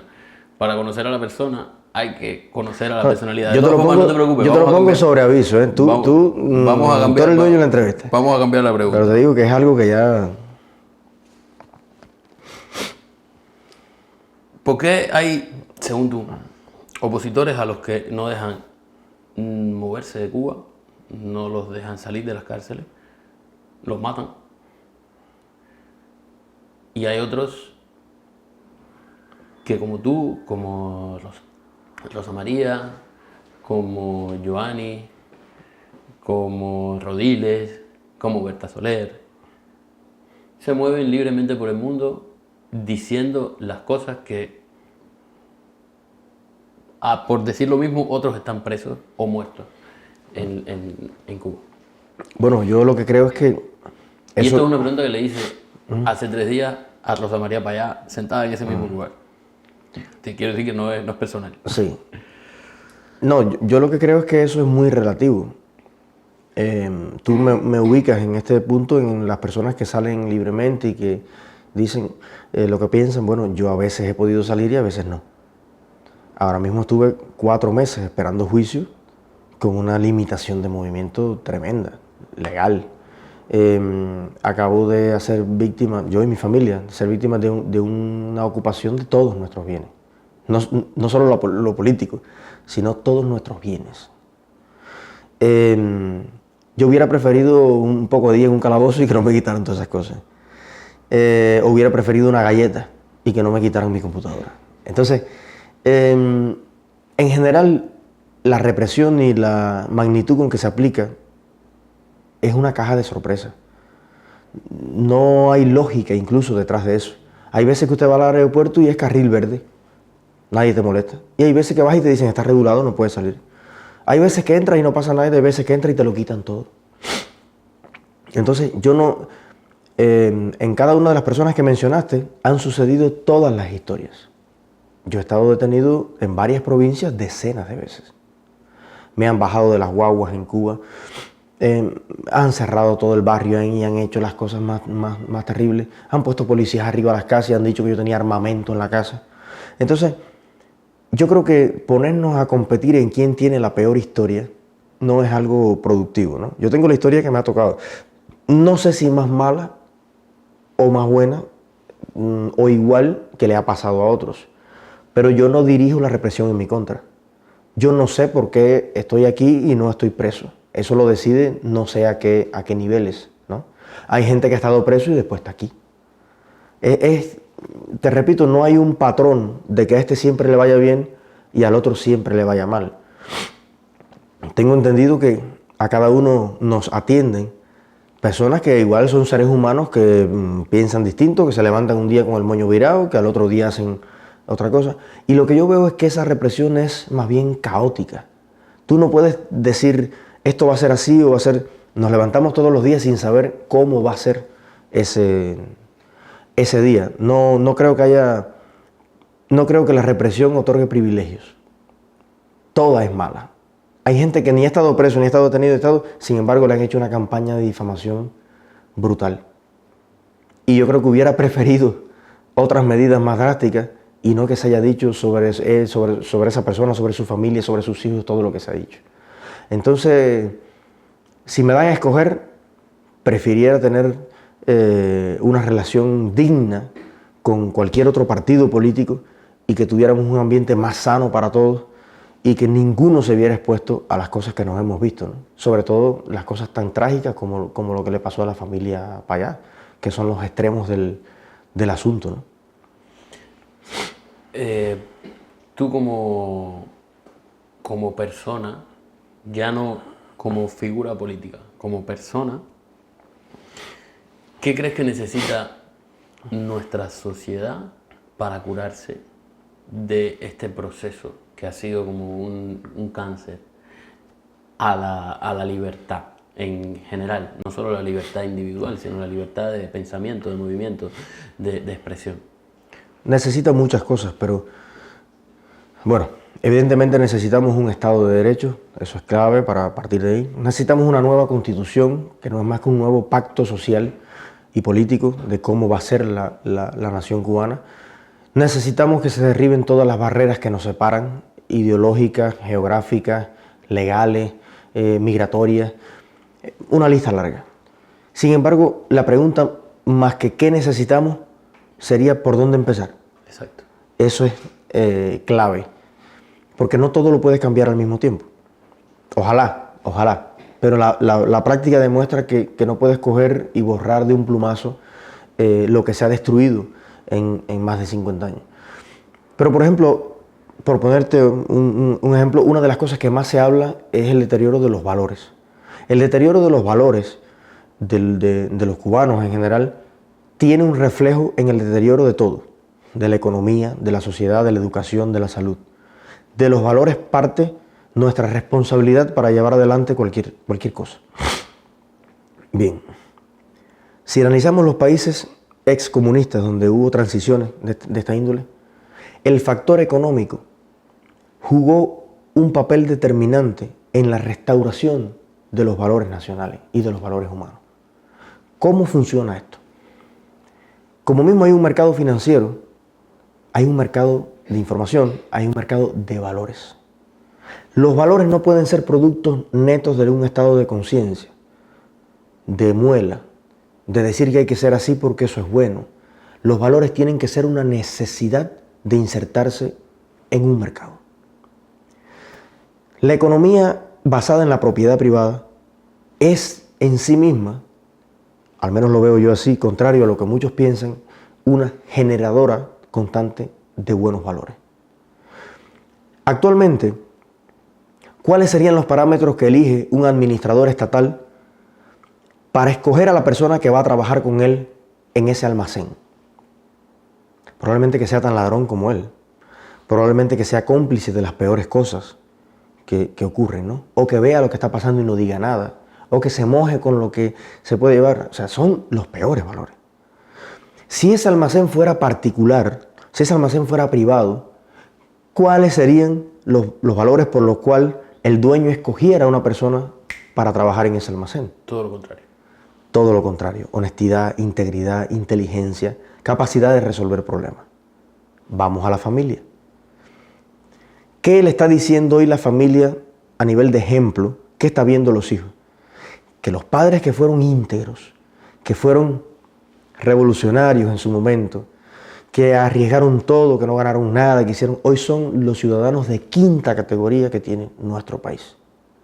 Para conocer a la persona hay que conocer a la personalidad. Yo te lo pongo sobre aviso, ¿eh? Vamos a cambiar, tú eres el dueño de la entrevista. Vamos a cambiar la pregunta. Pero te digo que es algo que ya... ¿Por qué hay, según tú, opositores a los que no dejan moverse de Cuba, no los dejan salir de las cárceles, los matan? Y hay otros que como tú, como Rosa María, como Giovanni, como Rodiles, como Berta Soler, se mueven libremente por el mundo diciendo las cosas que, por decir lo mismo, otros están presos o muertos en Cuba. Bueno, yo lo que creo es que... Y esto es una pregunta que le hice hace 3 días a Rosa María Payá, sentada en ese mismo lugar. Te quiero decir que no es personal. Sí. No, yo lo que creo es que eso es muy relativo. Tú me ubicas en este punto en las personas que salen libremente y que dicen lo que piensan. Bueno, yo a veces he podido salir y a veces no. Ahora mismo estuve 4 meses esperando juicio con una limitación de movimiento tremenda, legal. Acabo de ser víctima, yo y mi familia, ser víctimas de una ocupación de todos nuestros bienes. No solo lo político, sino todos nuestros bienes. Yo hubiera preferido un poco de día en un calabozo y que no me quitaran todas esas cosas. Hubiera preferido una galleta y que no me quitaran mi computadora. Entonces, en general, la represión y la magnitud con que se aplica es una caja de sorpresa. No hay lógica incluso detrás de eso. Hay veces que usted va al aeropuerto y es carril verde, nadie te molesta. Y hay veces que vas y te dicen, está regulado, no puedes salir. Hay veces que entras y no pasa nada, y hay veces que entras y te lo quitan todo. Entonces, yo no... en cada una de las personas que mencionaste han sucedido todas las historias. Yo he estado detenido en varias provincias decenas de veces. Me han bajado de las guaguas en Cuba, han cerrado todo el barrio y han hecho las cosas más terribles. Han puesto policías arriba de las casas y han dicho que yo tenía armamento en la casa. Entonces, yo creo que ponernos a competir en quién tiene la peor historia no es algo productivo, ¿no? Yo tengo la historia que me ha tocado. No sé si más mala o más buena o igual que le ha pasado a otros, pero yo no dirijo la represión en mi contra. Yo no sé por qué estoy aquí y no estoy preso. Eso lo decide no sé a qué niveles, ¿no? Hay gente que ha estado preso y después está aquí. Te repito, no hay un patrón de que a este siempre le vaya bien y al otro siempre le vaya mal. Tengo entendido que a cada uno nos atienden personas que igual son seres humanos que piensan distinto, que se levantan un día con el moño virado, que al otro día hacen otra cosa. Y lo que yo veo es que esa represión es más bien caótica. Tú no puedes decir, esto va a ser así o va a ser... Nos levantamos todos los días sin saber cómo va a ser ese día. No creo que la represión otorgue privilegios. Toda es mala. Hay gente que ni ha estado preso, ni ha estado detenido, sin embargo le han hecho una campaña de difamación brutal. Y yo creo que hubiera preferido otras medidas más drásticas y no que se haya dicho sobre esa persona, sobre su familia, sobre sus hijos, todo lo que se ha dicho. Entonces, si me dan a escoger, prefiriera tener una relación digna con cualquier otro partido político y que tuviéramos un ambiente más sano para todos y que ninguno se viera expuesto a las cosas que nos hemos visto, ¿no? Sobre todo las cosas tan trágicas como lo que le pasó a la familia Payá, que son los extremos del asunto, ¿no? Tú como persona, ya no como figura política, como persona, ¿qué crees que necesita nuestra sociedad para curarse de este proceso que ha sido como un cáncer a la libertad en general? No solo la libertad individual, sino la libertad de pensamiento, de movimiento, de expresión. Necesita muchas cosas, pero bueno, evidentemente necesitamos un Estado de Derecho, eso es clave para partir de ahí. Necesitamos una nueva Constitución, que no es más que un nuevo pacto social y político de cómo va a ser la nación cubana. Necesitamos que se derriben todas las barreras que nos separan, ideológicas, geográficas, legales, migratorias, una lista larga. Sin embargo, la pregunta más que qué necesitamos sería por dónde empezar. Exacto. Eso es clave, porque no todo lo puedes cambiar al mismo tiempo. Ojalá, pero la práctica demuestra que no puedes coger y borrar de un plumazo lo que se ha destruido en más de 50 años. Pero, por ejemplo, por ponerte un ejemplo, una de las cosas que más se habla es el deterioro de los valores. El deterioro de los valores de los cubanos en general tiene un reflejo en el deterioro de todo, de la economía, de la sociedad, de la educación, de la salud. De los valores parte nuestra responsabilidad para llevar adelante cualquier cosa. Bien, si analizamos los países excomunistas donde hubo transiciones de esta índole, el factor económico jugó un papel determinante en la restauración de los valores nacionales y de los valores humanos. ¿Cómo funciona esto? Como mismo hay un mercado financiero, hay un mercado de información, hay un mercado de valores. Los valores no pueden ser productos netos de un estado de conciencia, de muela, de decir que hay que ser así porque eso es bueno. Los valores tienen que ser una necesidad de insertarse en un mercado. La economía basada en la propiedad privada es en sí misma, al menos lo veo yo así, contrario a lo que muchos piensan, una generadora constante de buenos valores. Actualmente, ¿cuáles serían los parámetros que elige un administrador estatal para escoger a la persona que va a trabajar con él en ese almacén? Probablemente que sea tan ladrón como él, probablemente que sea cómplice de las peores cosas que ocurren, ¿no? O que vea lo que está pasando y no diga nada, o que se moje con lo que se puede llevar. O sea, son los peores valores. Si ese almacén fuera particular, si ese almacén fuera privado, ¿cuáles serían los valores por los cuales el dueño escogiera a una persona para trabajar en ese almacén? Todo lo contrario. Todo lo contrario. Honestidad, integridad, inteligencia, capacidad de resolver problemas. Vamos a la familia. ¿Qué le está diciendo hoy la familia a nivel de ejemplo? ¿Qué está viendo los hijos? Que los padres que fueron íntegros, que fueron revolucionarios en su momento, que arriesgaron todo, que no ganaron nada, que hicieron, hoy son los ciudadanos de quinta categoría que tiene nuestro país.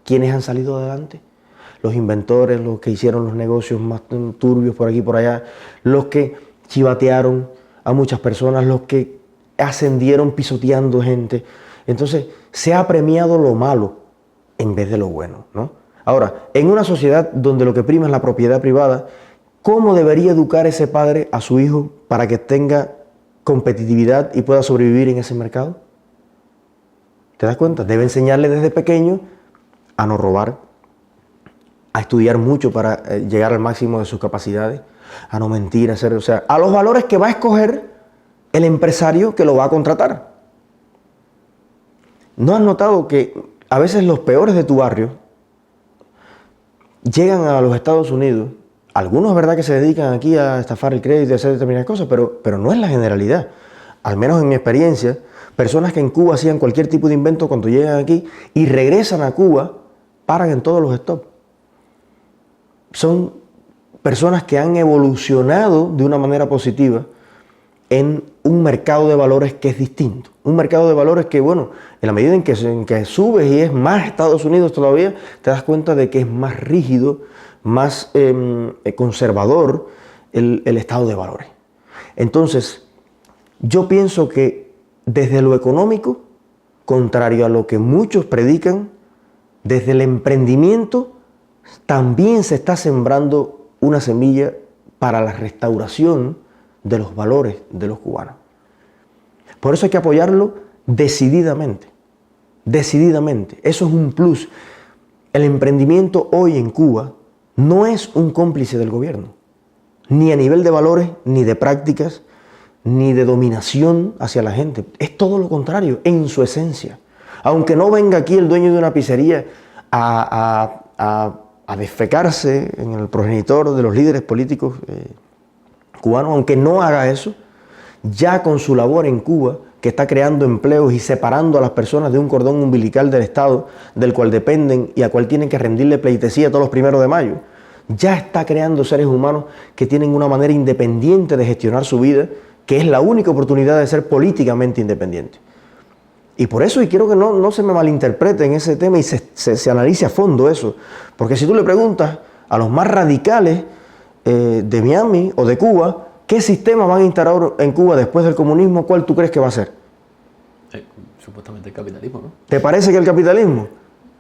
¿Quiénes han salido adelante? Los inventores, los que hicieron los negocios más turbios por aquí y por allá, los que chivatearon a muchas personas, los que ascendieron pisoteando gente. Entonces, se ha premiado lo malo en vez de lo bueno, ¿no? Ahora, en una sociedad donde lo que prima es la propiedad privada, ¿cómo debería educar ese padre a su hijo para que tenga competitividad y pueda sobrevivir en ese mercado? ¿Te das cuenta? Debe enseñarle desde pequeño a no robar, a estudiar mucho para llegar al máximo de sus capacidades, a no mentir, o sea, a los valores que va a escoger el empresario que lo va a contratar. ¿No has notado que a veces los peores de tu barrio llegan a los Estados Unidos? Algunos es verdad que se dedican aquí a estafar el crédito y a hacer determinadas cosas, pero no es la generalidad. Al menos en mi experiencia, personas que en Cuba hacían cualquier tipo de invento cuando llegan aquí y regresan a Cuba, paran en todos los stops. Son personas que han evolucionado de una manera positiva en un mercado de valores que es distinto. Un mercado de valores que, bueno, en la medida en que subes y es más Estados Unidos todavía, te das cuenta de que es más rígido, más conservador el estado de valores. Entonces, yo pienso que desde lo económico, contrario a lo que muchos predican, desde el emprendimiento también se está sembrando una semilla para la restauración de los valores de los cubanos. Por eso hay que apoyarlo decididamente. Decididamente. Eso es un plus. El emprendimiento hoy en Cuba no es un cómplice del gobierno, ni a nivel de valores, ni de prácticas, ni de dominación hacia la gente. Es todo lo contrario, en su esencia. Aunque no venga aquí el dueño de una pizzería a defecarse en el progenitor de los líderes políticos cubanos, aunque no haga eso, ya con su labor en Cuba, que está creando empleos y separando a las personas de un cordón umbilical del Estado, del cual dependen y a cual tienen que rendirle pleitesía todos los 1 de mayo, ya está creando seres humanos que tienen una manera independiente de gestionar su vida, que es la única oportunidad de ser políticamente independiente. Y por eso, y quiero que no se me malinterprete en ese tema y se analice a fondo eso, porque si tú le preguntas a los más radicales de Miami o de Cuba, ¿qué sistema van a instalar en Cuba después del comunismo? ¿Cuál tú crees que va a ser? Supuestamente el capitalismo, ¿no? ¿Te parece que el capitalismo?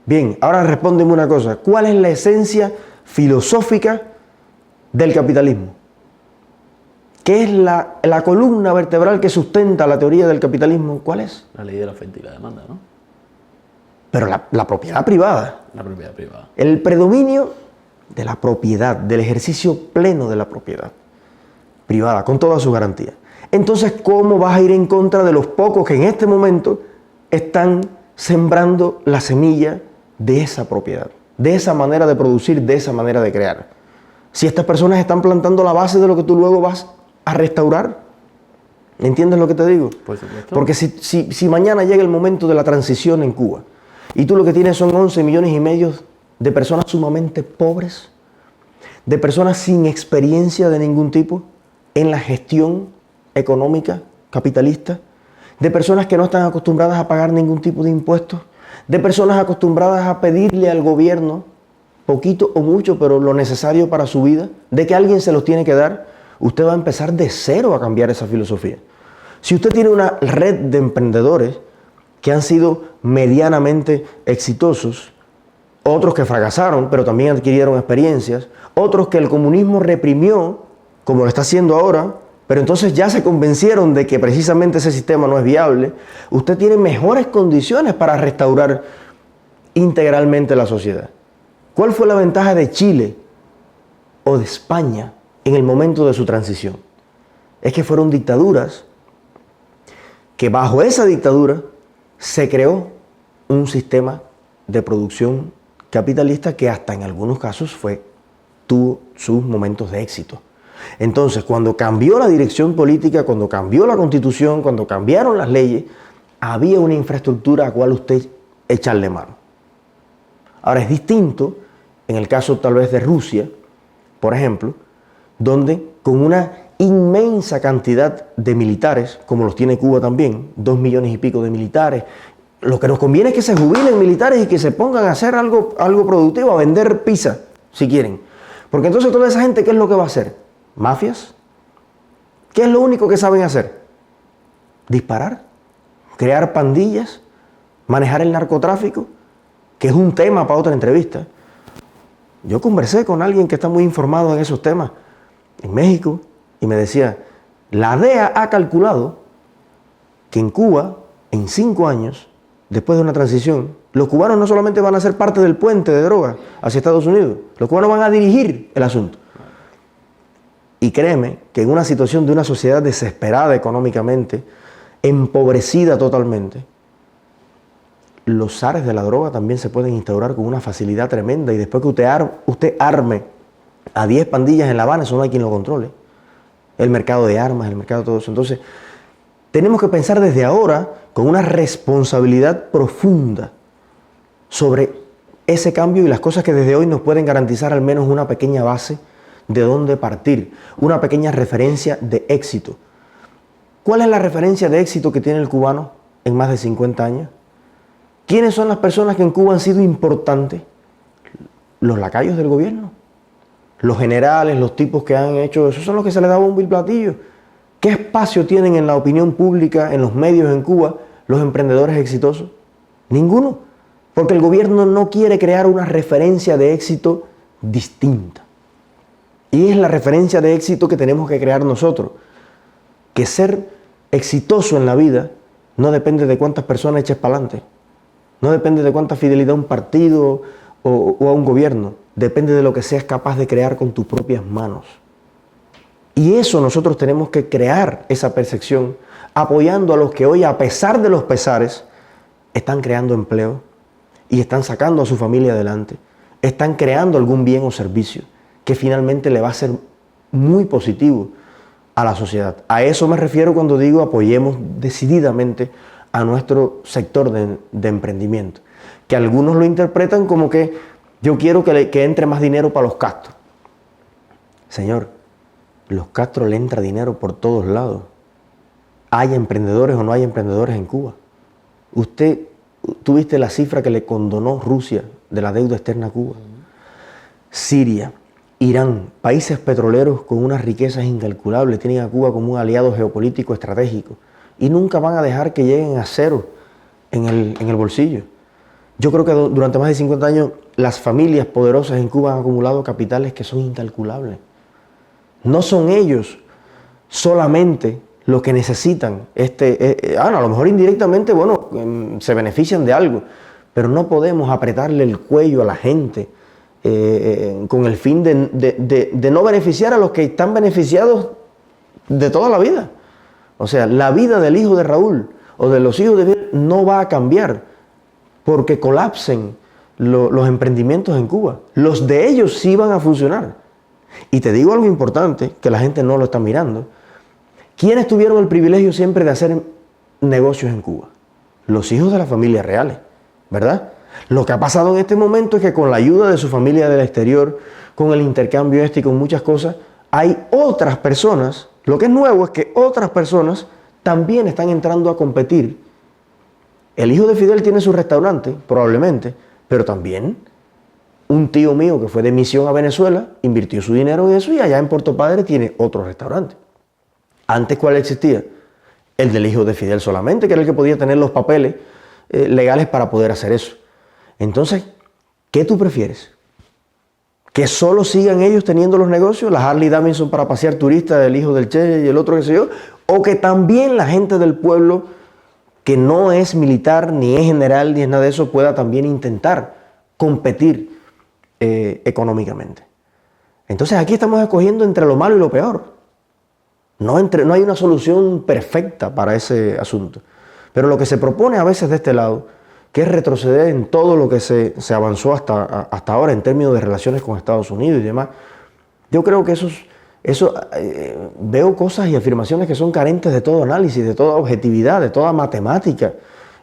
Bien, ahora respóndeme una cosa. ¿Cuál es la esencia filosófica del capitalismo? ¿Qué es la columna vertebral que sustenta la teoría del capitalismo? ¿Cuál es? La ley de la oferta y la demanda, ¿no? Pero la propiedad privada. La propiedad privada. El predominio de la propiedad, del ejercicio pleno de la propiedad privada, con todas sus garantías. Entonces, ¿cómo vas a ir en contra de los pocos que en este momento están sembrando la semilla de esa propiedad, de esa manera de producir, de esa manera de crear? Si estas personas están plantando la base de lo que tú luego vas a restaurar, ¿entiendes lo que te digo? Por supuesto. Porque si mañana llega el momento de la transición en Cuba Y tú lo que tienes son 11 millones y medio de personas sumamente pobres, de personas sin experiencia de ningún tipo en la gestión económica capitalista, de personas que no están acostumbradas a pagar ningún tipo de impuestos, de personas acostumbradas a pedirle al gobierno poquito o mucho, pero lo necesario para su vida, de que alguien se los tiene que dar. Usted va a empezar de cero a cambiar esa filosofía. Si usted tiene una red de emprendedores que han sido medianamente exitosos, otros que fracasaron, pero también adquirieron experiencias, otros que el comunismo reprimió, como lo está haciendo ahora, pero entonces ya se convencieron de que precisamente ese sistema no es viable, usted tiene mejores condiciones para restaurar integralmente la sociedad. ¿Cuál fue la ventaja de Chile o de España en el momento de su transición? Es que fueron dictaduras que bajo esa dictadura se creó un sistema de producción capitalista que hasta en algunos casos tuvo sus momentos de éxito. Entonces, cuando cambió la dirección política, cuando cambió la constitución, cuando cambiaron las leyes, había una infraestructura a la cual usted echarle mano. Ahora, es distinto en el caso tal vez de Rusia, por ejemplo, donde con una inmensa cantidad de militares, como los tiene Cuba también, 2 millones y pico de militares, lo que nos conviene es que se jubilen militares y que se pongan a hacer algo productivo, a vender pizza, si quieren. Porque entonces toda esa gente, ¿qué es lo que va a hacer? ¿Mafias? ¿Qué es lo único que saben hacer? Disparar, crear pandillas, manejar el narcotráfico, que es un tema para otra entrevista. Yo conversé con alguien que está muy informado en esos temas en México y me decía, la DEA ha calculado que en Cuba, en 5 años, después de una transición, los cubanos no solamente van a ser parte del puente de drogas hacia Estados Unidos, los cubanos van a dirigir el asunto. Y créeme que en una situación de una sociedad desesperada económicamente, empobrecida totalmente, los zares de la droga también se pueden instaurar con una facilidad tremenda y después que usted arme a 10 pandillas en La Habana, eso no hay quien lo controle. El mercado de armas, el mercado de todo eso. Entonces, tenemos que pensar desde ahora con una responsabilidad profunda sobre ese cambio y las cosas que desde hoy nos pueden garantizar al menos una pequeña base de dónde partir, una pequeña referencia de éxito. ¿Cuál es la referencia de éxito que tiene el cubano en más de 50 años? ¿Quiénes son las personas que en Cuba han sido importantes? Los lacayos del gobierno, los generales, los tipos que han hecho, esos son los que se les da bombo y platillo. ¿Qué espacio tienen en la opinión pública, en los medios en Cuba, los emprendedores exitosos? Ninguno, porque el gobierno no quiere crear una referencia de éxito distinta. Y es la referencia de éxito que tenemos que crear nosotros, que ser exitoso en la vida no depende de cuántas personas eches para adelante, no depende de cuánta fidelidad a un partido o a un gobierno, depende de lo que seas capaz de crear con tus propias manos. Y eso nosotros tenemos que crear esa percepción, apoyando a los que hoy, a pesar de los pesares, están creando empleo y están sacando a su familia adelante, están creando algún bien o servicio que finalmente le va a ser muy positivo a la sociedad. A eso me refiero cuando digo apoyemos decididamente a nuestro sector de emprendimiento, que algunos lo interpretan como que yo quiero que entre más dinero para los Castro. Señor, los Castro le entra dinero por todos lados. Hay emprendedores o no hay emprendedores en Cuba. ¿Tuviste la cifra que le condonó Rusia de la deuda externa a Cuba? Siria, Irán, países petroleros con unas riquezas incalculables, tienen a Cuba como un aliado geopolítico estratégico y nunca van a dejar que lleguen a cero en el bolsillo. Yo creo que durante más de 50 años las familias poderosas en Cuba han acumulado capitales que son incalculables. No son ellos solamente los que necesitan a lo mejor indirectamente, se benefician de algo, pero no podemos apretarle el cuello a la gente con el fin de no beneficiar a los que están beneficiados de toda la vida. O sea, la vida del hijo de Raúl o de los hijos de Vidal no va a cambiar porque colapsen los emprendimientos en Cuba. Los de ellos sí van a funcionar. Y te digo algo importante, que la gente no lo está mirando. ¿Quiénes tuvieron el privilegio siempre de hacer negocios en Cuba? Los hijos de las familias reales, ¿verdad? Lo que ha pasado en este momento es que con la ayuda de su familia del exterior, con el intercambio y con muchas cosas, hay otras personas, lo que es nuevo es que otras personas también están entrando a competir. El hijo de Fidel tiene su restaurante, probablemente, pero también un tío mío que fue de misión a Venezuela invirtió su dinero en eso y allá en Puerto Padre tiene otro restaurante. Antes, ¿cuál existía? El del hijo de Fidel solamente, que era el que podía tener los papeles legales para poder hacer eso. Entonces, ¿qué tú prefieres? ¿Que solo sigan ellos teniendo los negocios, las Harley Davidson para pasear turistas, el hijo del Che y el otro qué sé yo? ¿O que también la gente del pueblo, que no es militar, ni es general, ni es nada de eso, pueda también intentar competir económicamente? Entonces aquí estamos escogiendo entre lo malo y lo peor. No hay una solución perfecta para ese asunto. Pero lo que se propone a veces de este lado, que es retroceder en todo lo que se avanzó hasta ahora en términos de relaciones con Estados Unidos y demás, yo creo que veo cosas y afirmaciones que son carentes de todo análisis, de toda objetividad, de toda matemática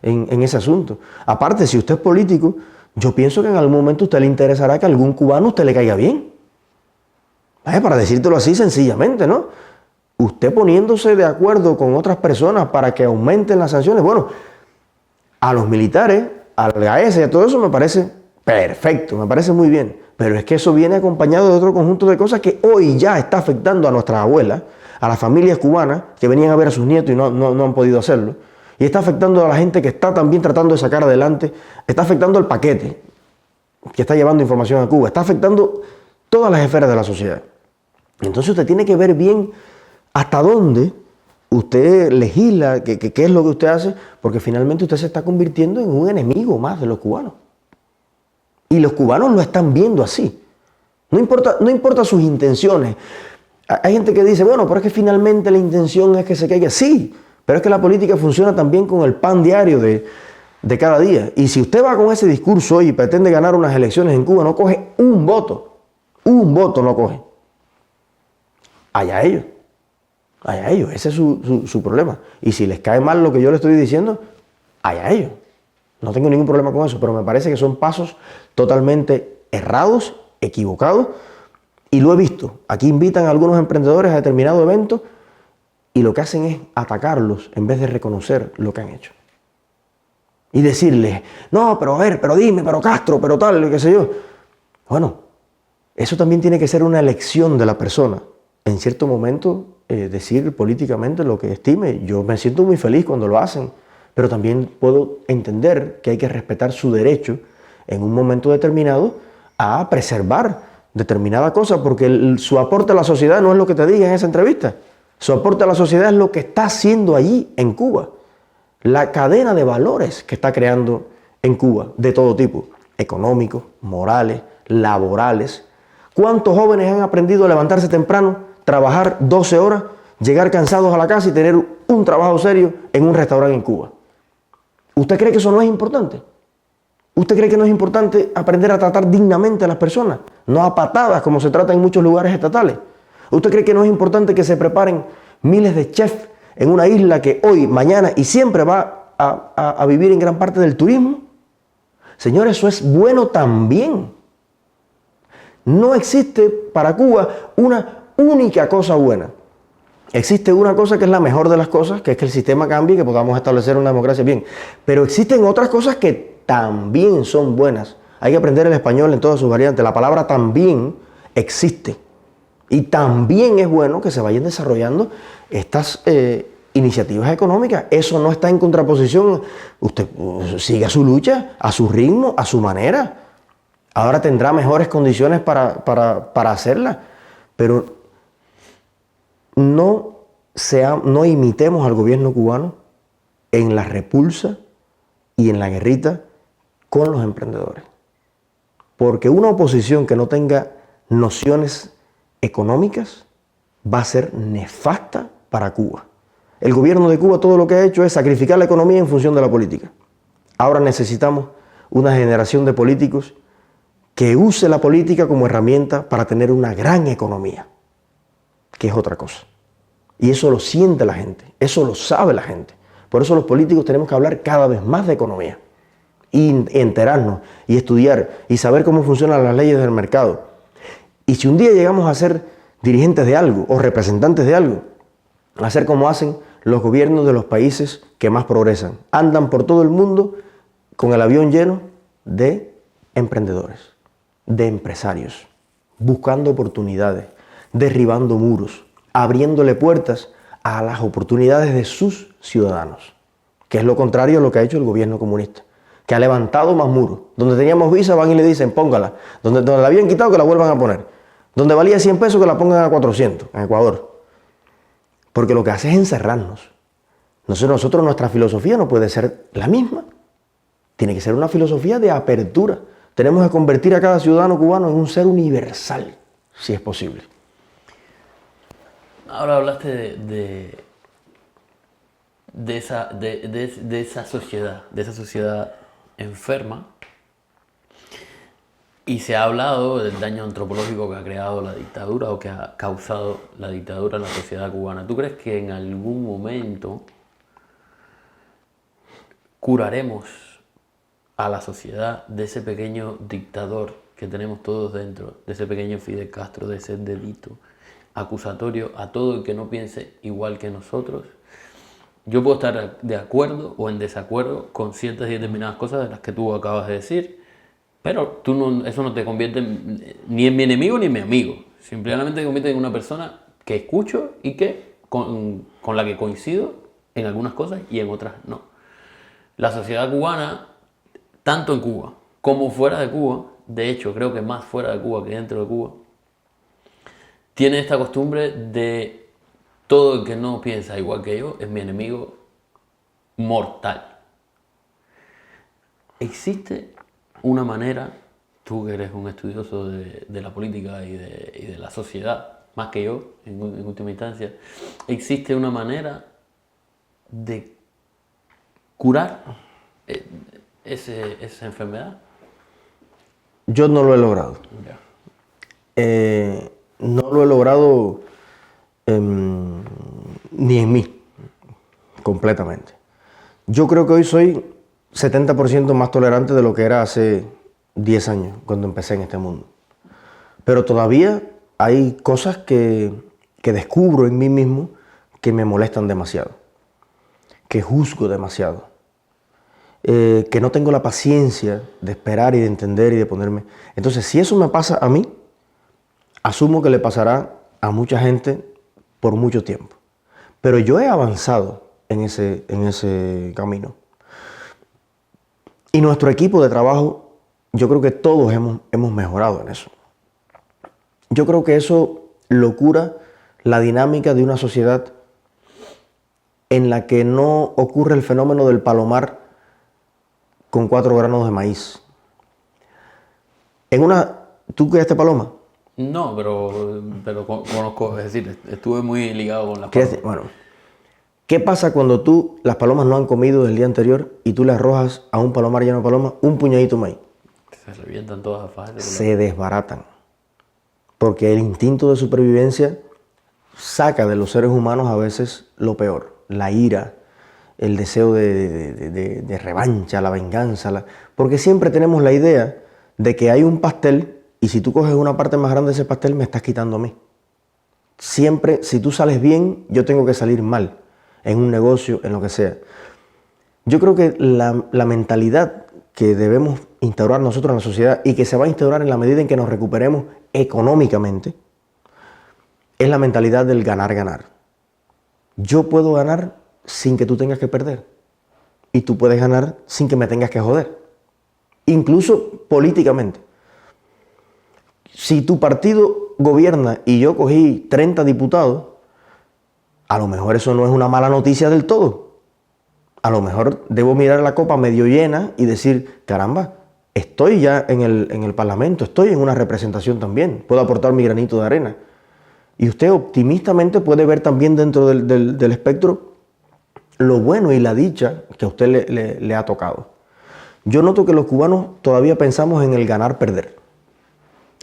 en ese asunto. Aparte, si usted es político, yo pienso que en algún momento a usted le interesará que a algún cubano a usted le caiga bien. Para decírtelo así sencillamente, ¿no? Usted poniéndose de acuerdo con otras personas para que aumenten las sanciones. Bueno, a los militares, al GAES y a todo eso me parece perfecto, me parece muy bien. Pero es que eso viene acompañado de otro conjunto de cosas que hoy ya está afectando a nuestras abuelas, a las familias cubanas que venían a ver a sus nietos y no han podido hacerlo. Y está afectando a la gente que está también tratando de sacar adelante, está afectando al paquete que está llevando información a Cuba, está afectando todas las esferas de la sociedad. Entonces usted tiene que ver bien hasta dónde usted legisla, qué es lo que usted hace, porque finalmente usted se está convirtiendo en un enemigo más de los cubanos. Y los cubanos lo están viendo así. No importa sus intenciones. Hay gente que dice, bueno, pero es que finalmente la intención es que se caiga. Sí, pero es que la política funciona también con el pan diario de cada día. Y si usted va con ese discurso y pretende ganar unas elecciones en Cuba, no coge un voto no coge. Allá ellos, ese es su problema. Y si les cae mal lo que yo le estoy diciendo, allá ellos. No tengo ningún problema con eso, pero me parece que son pasos totalmente errados, equivocados, y lo he visto. Aquí invitan a algunos emprendedores a determinados eventos y lo que hacen es atacarlos en vez de reconocer lo que han hecho. Y decirles, no, pero a ver, pero dime, pero Castro, pero tal, qué sé yo. Bueno, eso también tiene que ser una elección de la persona. En cierto momento, decir políticamente lo que estime. Yo me siento muy feliz cuando lo hacen, pero también puedo entender que hay que respetar su derecho en un momento determinado a preservar determinada cosa, porque su aporte a la sociedad no es lo que te diga en esa entrevista. Su aporte a la sociedad es lo que está haciendo allí en Cuba. La cadena de valores que está creando en Cuba, de todo tipo, económicos, morales, laborales. ¿Cuántos jóvenes han aprendido a levantarse temprano, trabajar 12 horas, llegar cansados a la casa y tener un trabajo serio en un restaurante en Cuba? ¿Usted cree que eso no es importante? ¿Usted cree que no es importante aprender a tratar dignamente a las personas? No a patadas como se trata en muchos lugares estatales. ¿Usted cree que no es importante que se preparen miles de chefs en una isla que hoy, mañana y siempre va a vivir en gran parte del turismo? Señores, eso es bueno también. No existe para Cuba una única cosa buena. Existe una cosa que es la mejor de las cosas, que es que el sistema cambie y que podamos establecer una democracia bien. Pero existen otras cosas que también son buenas. Hay que aprender el español en todas sus variantes. La palabra también existe. Y también es bueno que se vayan desarrollando estas iniciativas económicas. Eso no está en contraposición. Usted siga su lucha a su ritmo, a su manera. Ahora tendrá mejores condiciones para hacerla. Pero no imitemos al gobierno cubano en la repulsa y en la guerrita con los emprendedores. Porque una oposición que no tenga nociones económicas va a ser nefasta para Cuba. El gobierno de Cuba todo lo que ha hecho es sacrificar la economía en función de la política. Ahora necesitamos una generación de políticos que use la política como herramienta para tener una gran economía, que es otra cosa. Y eso lo siente la gente, eso lo sabe la gente. Por eso los políticos tenemos que hablar cada vez más de economía y enterarnos y estudiar y saber cómo funcionan las leyes del mercado. Y si un día llegamos a ser dirigentes de algo o representantes de algo, hacer como hacen los gobiernos de los países que más progresan. Andan por todo el mundo con el avión lleno de emprendedores, de empresarios, buscando oportunidades, derribando muros, abriéndole puertas a las oportunidades de sus ciudadanos, que es lo contrario a lo que ha hecho el gobierno comunista, que ha levantado más muros. Donde teníamos visa van y le dicen póngala, donde la habían quitado que la vuelvan a poner, donde valía 100 pesos que la pongan a 400 en Ecuador, porque lo que hace es encerrarnos. Nosotros nuestra filosofía no puede ser la misma, tiene que ser una filosofía de apertura. Tenemos que convertir a cada ciudadano cubano en un ser universal, si es posible. Ahora hablaste de esa sociedad enferma, y se ha hablado del daño antropológico que ha creado la dictadura o que ha causado la dictadura en la sociedad cubana. ¿Tú crees que en algún momento curaremos a la sociedad de ese pequeño dictador que tenemos todos dentro, de ese pequeño Fidel Castro, de ese dedito acusatorio a todo el que no piense igual que nosotros? Yo puedo estar de acuerdo o en desacuerdo con ciertas y determinadas cosas de las que tú acabas de decir, pero eso no te convierte ni en mi enemigo ni en mi amigo. Simplemente te convierte en una persona que escucho y que con la que coincido en algunas cosas y en otras no. La sociedad cubana, tanto en Cuba como fuera de Cuba, de hecho creo que más fuera de Cuba que dentro de Cuba, tiene esta costumbre de todo el que no piensa igual que yo es mi enemigo mortal. ¿Existe una manera, tú que eres un estudioso de la política y de la sociedad, más que yo en última instancia, existe una manera de curar esa enfermedad? Yo no lo he logrado. No lo he logrado ni en mí, completamente. Yo creo que hoy soy 70% más tolerante de lo que era hace 10 años, cuando empecé en este mundo. Pero todavía hay cosas que descubro en mí mismo que me molestan demasiado, que juzgo demasiado, que no tengo la paciencia de esperar y de entender y de ponerme. Entonces, si eso me pasa a mí, asumo que le pasará a mucha gente por mucho tiempo. Pero yo he avanzado en ese camino. Y nuestro equipo de trabajo, yo creo que todos hemos mejorado en eso. Yo creo que eso lo cura la dinámica de una sociedad en la que no ocurre el fenómeno del palomar con 4 granos de maíz. ¿Tú criaste paloma? No, pero conozco, es decir, estuve muy ligado con las palomas. Bueno, ¿qué pasa cuando las palomas no han comido del día anterior y tú le arrojas a un palomar lleno de palomas un puñadito de maíz? Se revientan todas fácil. Se desbaratan. Porque el instinto de supervivencia saca de los seres humanos a veces lo peor, la ira, el deseo de revancha, la venganza. Porque siempre tenemos la idea de que hay un pastel y si tú coges una parte más grande de ese pastel me estás quitando a mí. Siempre, si tú sales bien, yo tengo que salir mal, en un negocio, en lo que sea. Yo creo que la mentalidad que debemos instaurar nosotros en la sociedad y que se va a instaurar en la medida en que nos recuperemos económicamente, es la mentalidad del ganar-ganar. Yo puedo ganar sin que tú tengas que perder. Y tú puedes ganar sin que me tengas que joder. Incluso políticamente. Si tu partido gobierna y yo cogí 30 diputados, a lo mejor eso no es una mala noticia del todo. A lo mejor debo mirar la copa medio llena y decir, caramba, estoy ya en el Parlamento, estoy en una representación también, puedo aportar mi granito de arena. Y usted optimistamente puede ver también dentro del espectro lo bueno y la dicha que a usted le ha tocado. Yo noto que los cubanos todavía pensamos en el ganar-perder,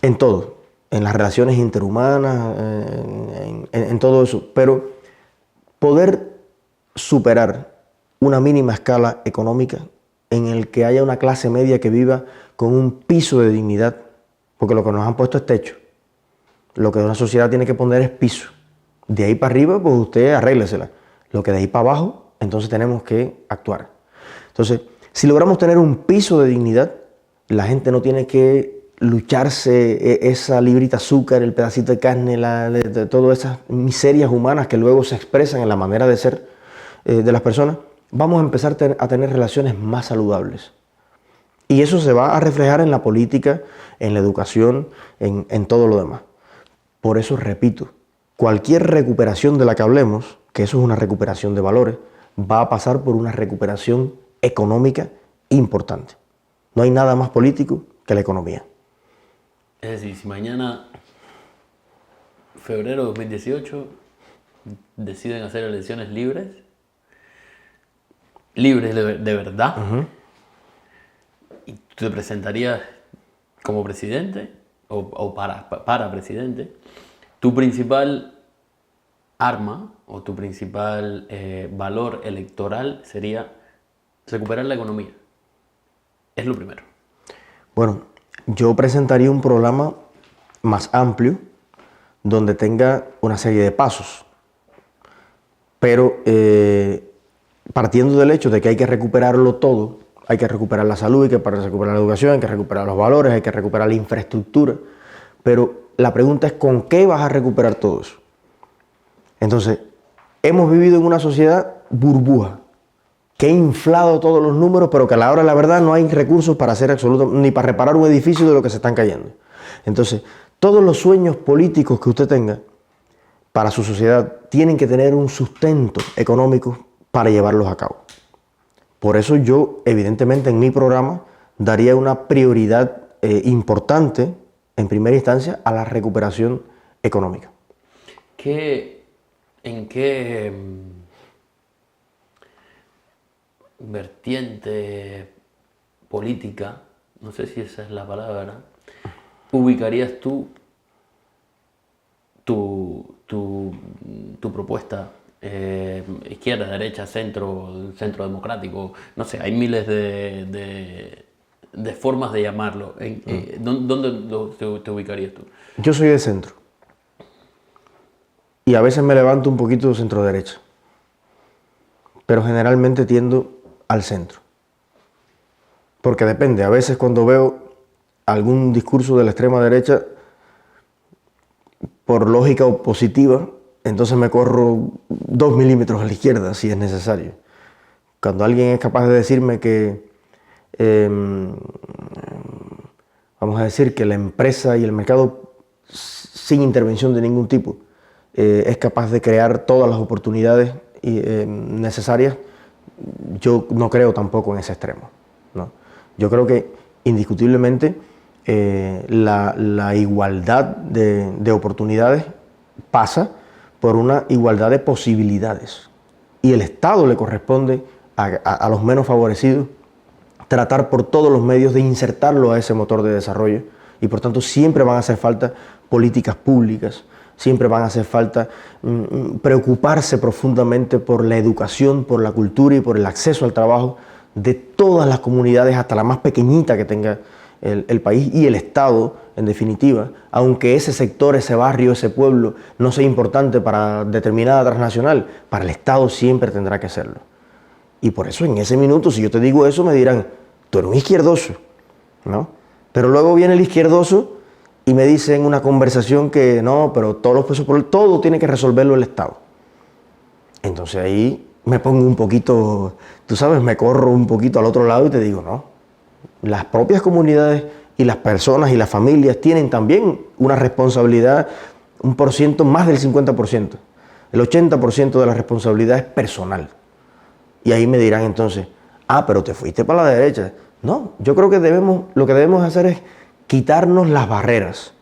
en todo, en las relaciones interhumanas, en todo eso, pero poder superar una mínima escala económica en el que haya una clase media que viva con un piso de dignidad, porque lo que nos han puesto es techo. Lo que una sociedad tiene que poner es piso. De ahí para arriba, pues usted arréglesela. Lo que de ahí para abajo, entonces tenemos que actuar. Entonces, si logramos tener un piso de dignidad, la gente no tiene que lucharse esa librita de azúcar, el pedacito de carne, de todas esas miserias humanas que luego se expresan en la manera de ser de las personas. Vamos a empezar a tener relaciones más saludables. Y eso se va a reflejar en la política, en la educación, en todo lo demás. Por eso repito, cualquier recuperación de la que hablemos, que eso es una recuperación de valores, va a pasar por una recuperación económica importante. No hay nada más político que la economía. Es decir, si mañana, febrero de 2018, deciden hacer elecciones libres de verdad, y tú te presentarías como presidente o para presidente, tu principal arma o tu principal valor electoral sería recuperar la economía. Es lo primero. Bueno, yo presentaría un programa más amplio donde tenga una serie de pasos, pero partiendo del hecho de que hay que recuperarlo todo, hay que recuperar la salud, hay que recuperar la educación, hay que recuperar los valores, hay que recuperar la infraestructura, pero la pregunta es ¿con qué vas a recuperar todo eso? Entonces, hemos vivido en una sociedad burbuja, que ha inflado todos los números, pero que a la hora de la verdad no hay recursos para hacer ni para reparar un edificio de lo que se están cayendo. Entonces, todos los sueños políticos que usted tenga para su sociedad tienen que tener un sustento económico para llevarlos a cabo. Por eso yo, evidentemente, en mi programa daría una prioridad importante, en primera instancia, a la recuperación económica. ¿En qué vertiente política, no sé si esa es la palabra, ubicarías tú tu propuesta? Izquierda, derecha, centro democrático, no sé, hay miles de formas de llamarlo. ¿Dónde te ubicarías tú? Yo soy de centro y a veces me levanto un poquito centro derecha, pero generalmente tiendo al centro, porque depende. A veces cuando veo algún discurso de la extrema derecha, por lógica opositiva, entonces me corro 2 milímetros a la izquierda si es necesario. Cuando alguien es capaz de decirme que, vamos a decir que la empresa y el mercado, sin intervención de ningún tipo, es capaz de crear todas las oportunidades necesarias, yo no creo tampoco en ese extremo, ¿no? Yo creo que indiscutiblemente la igualdad de oportunidades pasa por una igualdad de posibilidades, y el Estado le corresponde a los menos favorecidos tratar por todos los medios de insertarlo a ese motor de desarrollo, y por tanto siempre van a hacer falta políticas públicas, siempre van a hacer falta preocuparse profundamente por la educación, por la cultura y por el acceso al trabajo de todas las comunidades, hasta la más pequeñita que tenga el país, y el Estado, en definitiva, aunque ese sector, ese barrio, ese pueblo no sea importante para determinada transnacional, para el Estado siempre tendrá que serlo. Y por eso en ese minuto, si yo te digo eso, me dirán, tú eres un izquierdoso, ¿no? Pero luego viene el izquierdoso y me dice en una conversación que no, pero todos los pesos todo tiene que resolverlo el Estado. Entonces ahí me pongo un poquito, tú sabes, me corro un poquito al otro lado y te digo, no, las propias comunidades y las personas y las familias tienen también una responsabilidad, un por ciento, más del 50%. El 80% de la responsabilidad es personal. Y ahí me dirán entonces, pero te fuiste para la derecha. No, yo creo que lo que debemos hacer es quitarnos las barreras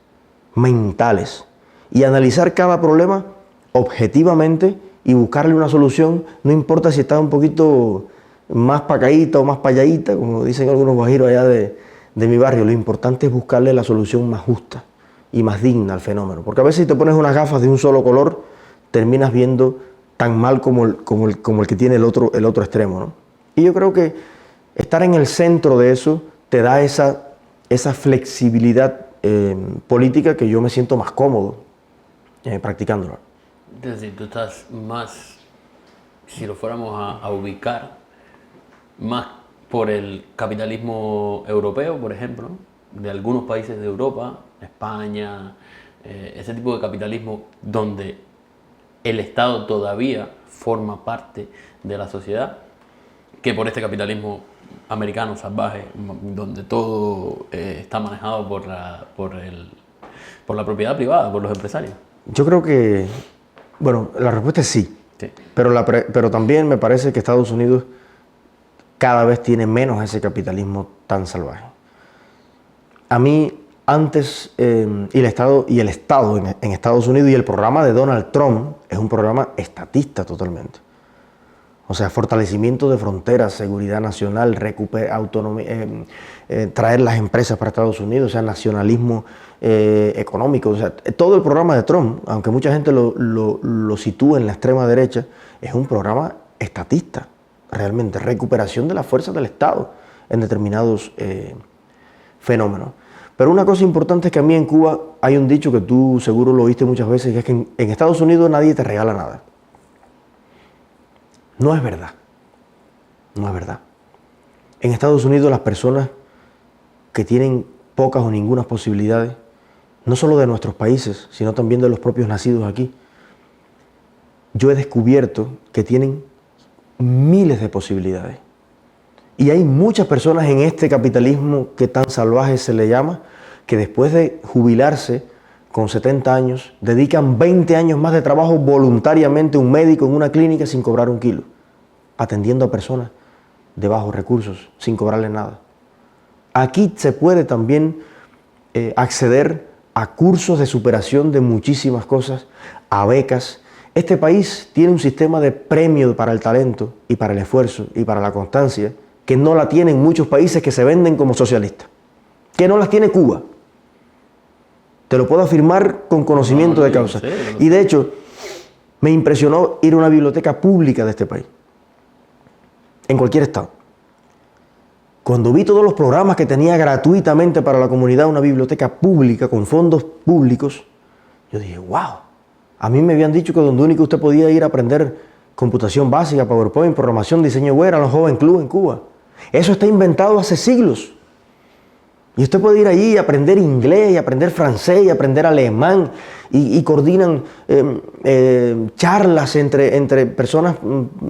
mentales y analizar cada problema objetivamente y buscarle una solución, no importa si está un poquito más pacadita o más payadita, como dicen algunos guajiros allá de mi barrio. Lo importante es buscarle la solución más justa y más digna al fenómeno, porque a veces si te pones unas gafas de un solo color, terminas viendo tan mal como el que tiene el otro extremo, ¿no? Y yo creo que estar en el centro de eso te da esa flexibilidad política que yo me siento más cómodo practicándola. Es decir, tú estás más, si lo fuéramos a ubicar, más por el capitalismo europeo, por ejemplo, de algunos países de Europa, España, ese tipo de capitalismo donde el Estado todavía forma parte de la sociedad, que por este capitalismo americano salvaje, donde todo está manejado por la propiedad privada, por los empresarios. Yo creo que, bueno, la respuesta es sí, Sí. pero también me parece que Estados Unidos cada vez tiene menos ese capitalismo tan salvaje. A mí, antes, y el Estado en Estados Unidos y el programa de Donald Trump es un programa estatista totalmente. O sea, fortalecimiento de fronteras, seguridad nacional, autonomía, traer las empresas para Estados Unidos, o sea, nacionalismo económico. O sea, todo el programa de Trump, aunque mucha gente lo sitúa en la extrema derecha, es un programa estatista, realmente, recuperación de las fuerzas del Estado en determinados fenómenos. Pero una cosa importante es que a mí en Cuba hay un dicho que tú seguro lo oíste muchas veces, que es que en Estados Unidos nadie te regala nada. No es verdad. No es verdad. En Estados Unidos las personas que tienen pocas o ninguna posibilidades, no solo de nuestros países, sino también de los propios nacidos aquí, yo he descubierto que tienen miles de posibilidades. Y hay muchas personas en este capitalismo que tan salvaje se le llama, que después de jubilarse con 70 años, dedican 20 años más de trabajo voluntariamente un médico en una clínica sin cobrar un kilo, atendiendo a personas de bajos recursos, sin cobrarle nada. Aquí se puede también acceder a cursos de superación de muchísimas cosas, a becas. Este país tiene un sistema de premio para el talento y para el esfuerzo y para la constancia que no la tienen muchos países que se venden como socialistas, que no las tiene Cuba. Te lo puedo afirmar con conocimiento de causa. Y de hecho, me impresionó ir a una biblioteca pública de este país, en cualquier estado. Cuando vi todos los programas que tenía gratuitamente para la comunidad, una biblioteca pública con fondos públicos, yo dije, wow. A mí me habían dicho que donde único usted podía ir a aprender computación básica, PowerPoint, programación, diseño web, eran los Joven Club en Cuba. Eso está inventado hace siglos. Y usted puede ir allí y aprender inglés, y aprender francés, y aprender alemán, y coordinan charlas entre personas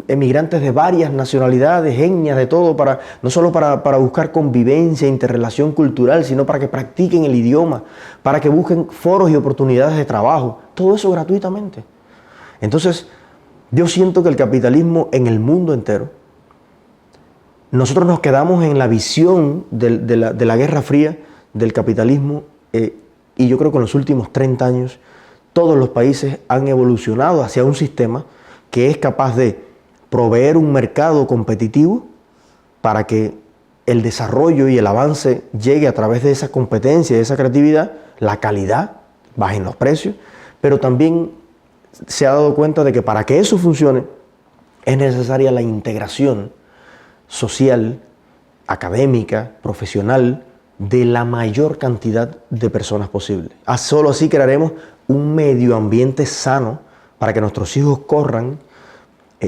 emigrantes de varias nacionalidades, etnias, de todo, no solo para buscar convivencia, interrelación cultural, sino para que practiquen el idioma, para que busquen foros y oportunidades de trabajo. Todo eso gratuitamente. Entonces, yo siento que el capitalismo en el mundo entero, nosotros nos quedamos en la visión de la Guerra Fría, del capitalismo, y yo creo que en los últimos 30 años todos los países han evolucionado hacia un sistema que es capaz de proveer un mercado competitivo para que el desarrollo y el avance llegue a través de esa competencia, de esa creatividad, la calidad, bajen los precios, pero también se ha dado cuenta de que para que eso funcione es necesaria la integración social, académica, profesional, de la mayor cantidad de personas posible. Solo así crearemos un medio ambiente sano para que nuestros hijos corran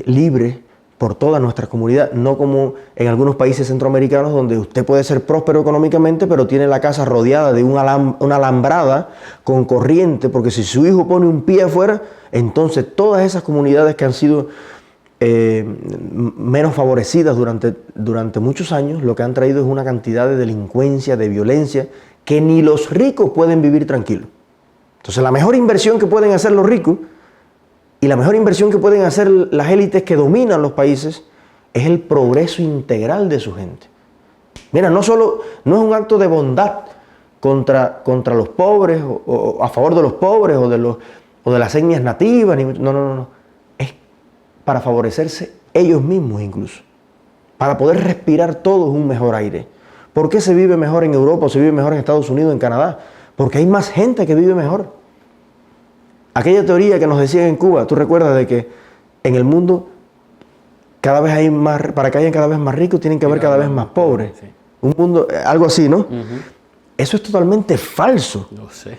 libres por toda nuestra comunidad, no como en algunos países centroamericanos donde usted puede ser próspero económicamente, pero tiene la casa rodeada de una alambrada con corriente, porque si su hijo pone un pie afuera, entonces todas esas comunidades que han sido menos favorecidas durante muchos años, lo que han traído es una cantidad de delincuencia, de violencia, que ni los ricos pueden vivir tranquilos. Entonces la mejor inversión que pueden hacer los ricos y la mejor inversión que pueden hacer las élites que dominan los países es el progreso integral de su gente. Mira, no es un acto de bondad contra los pobres o a favor de los pobres o de las etnias nativas, no. Para favorecerse ellos mismos incluso, para poder respirar todos un mejor aire. ¿Por qué se vive mejor en Europa o se vive mejor en Estados Unidos, en Canadá? Porque hay más gente que vive mejor. Aquella teoría que nos decían en Cuba, tú recuerdas de que en el mundo cada vez hay más, para que haya cada vez más ricos, tienen que haber cada vez más pobres. Sí. Un mundo, algo así, ¿no? Eso es totalmente falso. Lo sé.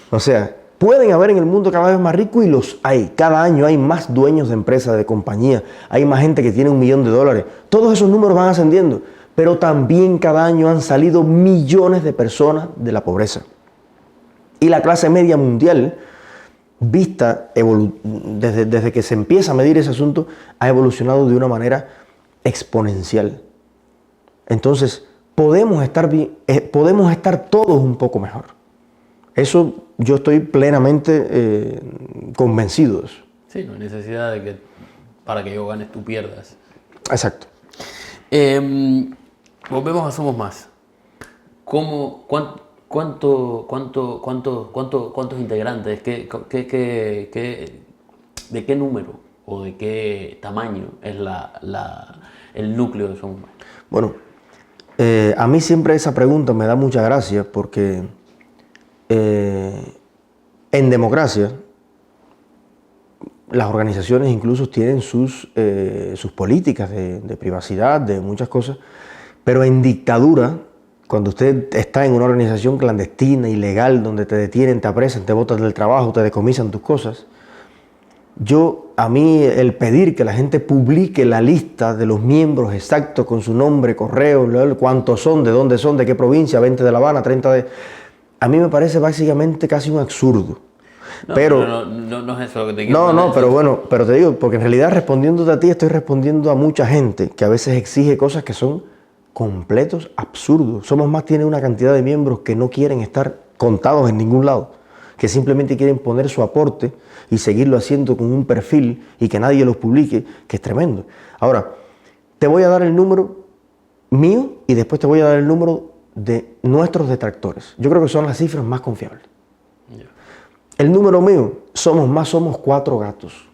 O sea, pueden haber en el mundo cada vez más ricos y los hay. Cada año hay más dueños de empresas, de compañías. Hay más gente que tiene $1 millón. Todos esos números van ascendiendo. Pero también cada año han salido millones de personas de la pobreza. Y la clase media mundial, vista desde que se empieza a medir ese asunto, ha evolucionado de una manera exponencial. Entonces, podemos estar todos un poco mejor. Eso yo estoy plenamente convencido de eso. Sí, no hay necesidad de que para que yo ganes tú pierdas. Exacto. Volvemos a Somos Más. ¿Cuántos integrantes? ¿De qué número o de qué tamaño es el núcleo de Somos Más? Bueno, a mí siempre esa pregunta me da mucha gracia porque en democracia las organizaciones incluso tienen sus políticas de privacidad, de muchas cosas, pero en dictadura, cuando usted está en una organización clandestina, ilegal, donde te detienen, te apresan, te botan del trabajo, te decomisan tus cosas, a mí el pedir que la gente publique la lista de los miembros exactos con su nombre, correo, cuántos son, de dónde son, de qué provincia, 20 de La Habana, 30 de... A mí me parece básicamente casi un absurdo. No, pero no es eso lo que te quiero decir. Pero bueno, pero te digo, porque en realidad respondiéndote a ti estoy respondiendo a mucha gente que a veces exige cosas que son completos absurdos. Somos Más tiene una cantidad de miembros que no quieren estar contados en ningún lado, que simplemente quieren poner su aporte y seguirlo haciendo con un perfil y que nadie los publique, que es tremendo. Ahora, te voy a dar el número mío y después te voy a dar el número de nuestros detractores. Yo creo que son las cifras más confiables. Yeah. El número mío, somos 4 gatos.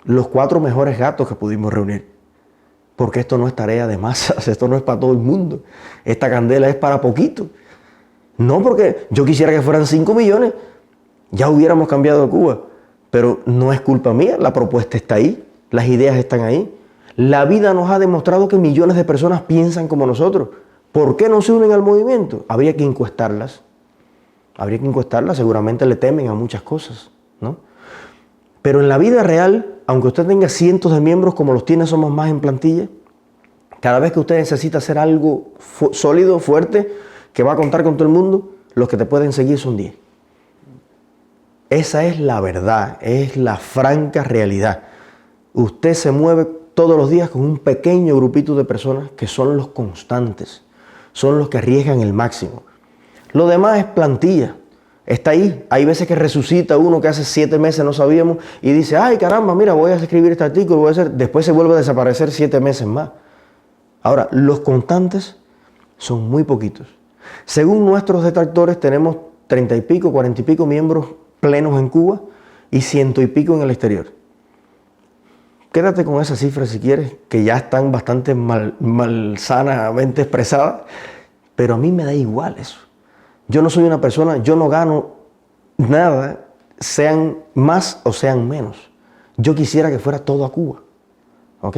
Los 4 mejores gatos que pudimos reunir. Porque esto no es tarea de masas, esto no es para todo el mundo. Esta candela es para poquito. No porque yo quisiera que fueran 5 millones, ya hubiéramos cambiado Cuba. Pero no es culpa mía, la propuesta está ahí, las ideas están ahí. La vida nos ha demostrado que millones de personas piensan como nosotros. ¿Por qué no se unen al movimiento? Habría que encuestarlas. Seguramente le temen a muchas cosas, ¿no? Pero en la vida real, aunque usted tenga cientos de miembros como los tiene Somos Más en plantilla, cada vez que usted necesita hacer algo sólido, fuerte, que va a contar con todo el mundo, los que te pueden seguir son 10. Esa es la verdad, es la franca realidad. Usted se mueve todos los días con un pequeño grupito de personas que son los constantes, son los que arriesgan el máximo. Lo demás es plantilla, está ahí. Hay veces que resucita uno que hace 7 meses no sabíamos y dice, ay caramba, mira, voy a escribir este artículo, voy a hacer... Después se vuelve a desaparecer 7 meses más. Ahora, los constantes son muy poquitos. Según nuestros detractores, tenemos 30 y pico, 40 y pico miembros plenos en Cuba y 100 y pico en el exterior. Quédate con esas cifras si quieres, que ya están bastante malsanamente expresadas, pero a mí me da igual eso. Yo no soy una persona, yo no gano nada, sean más o sean menos. Yo quisiera que fuera todo a Cuba, ¿ok?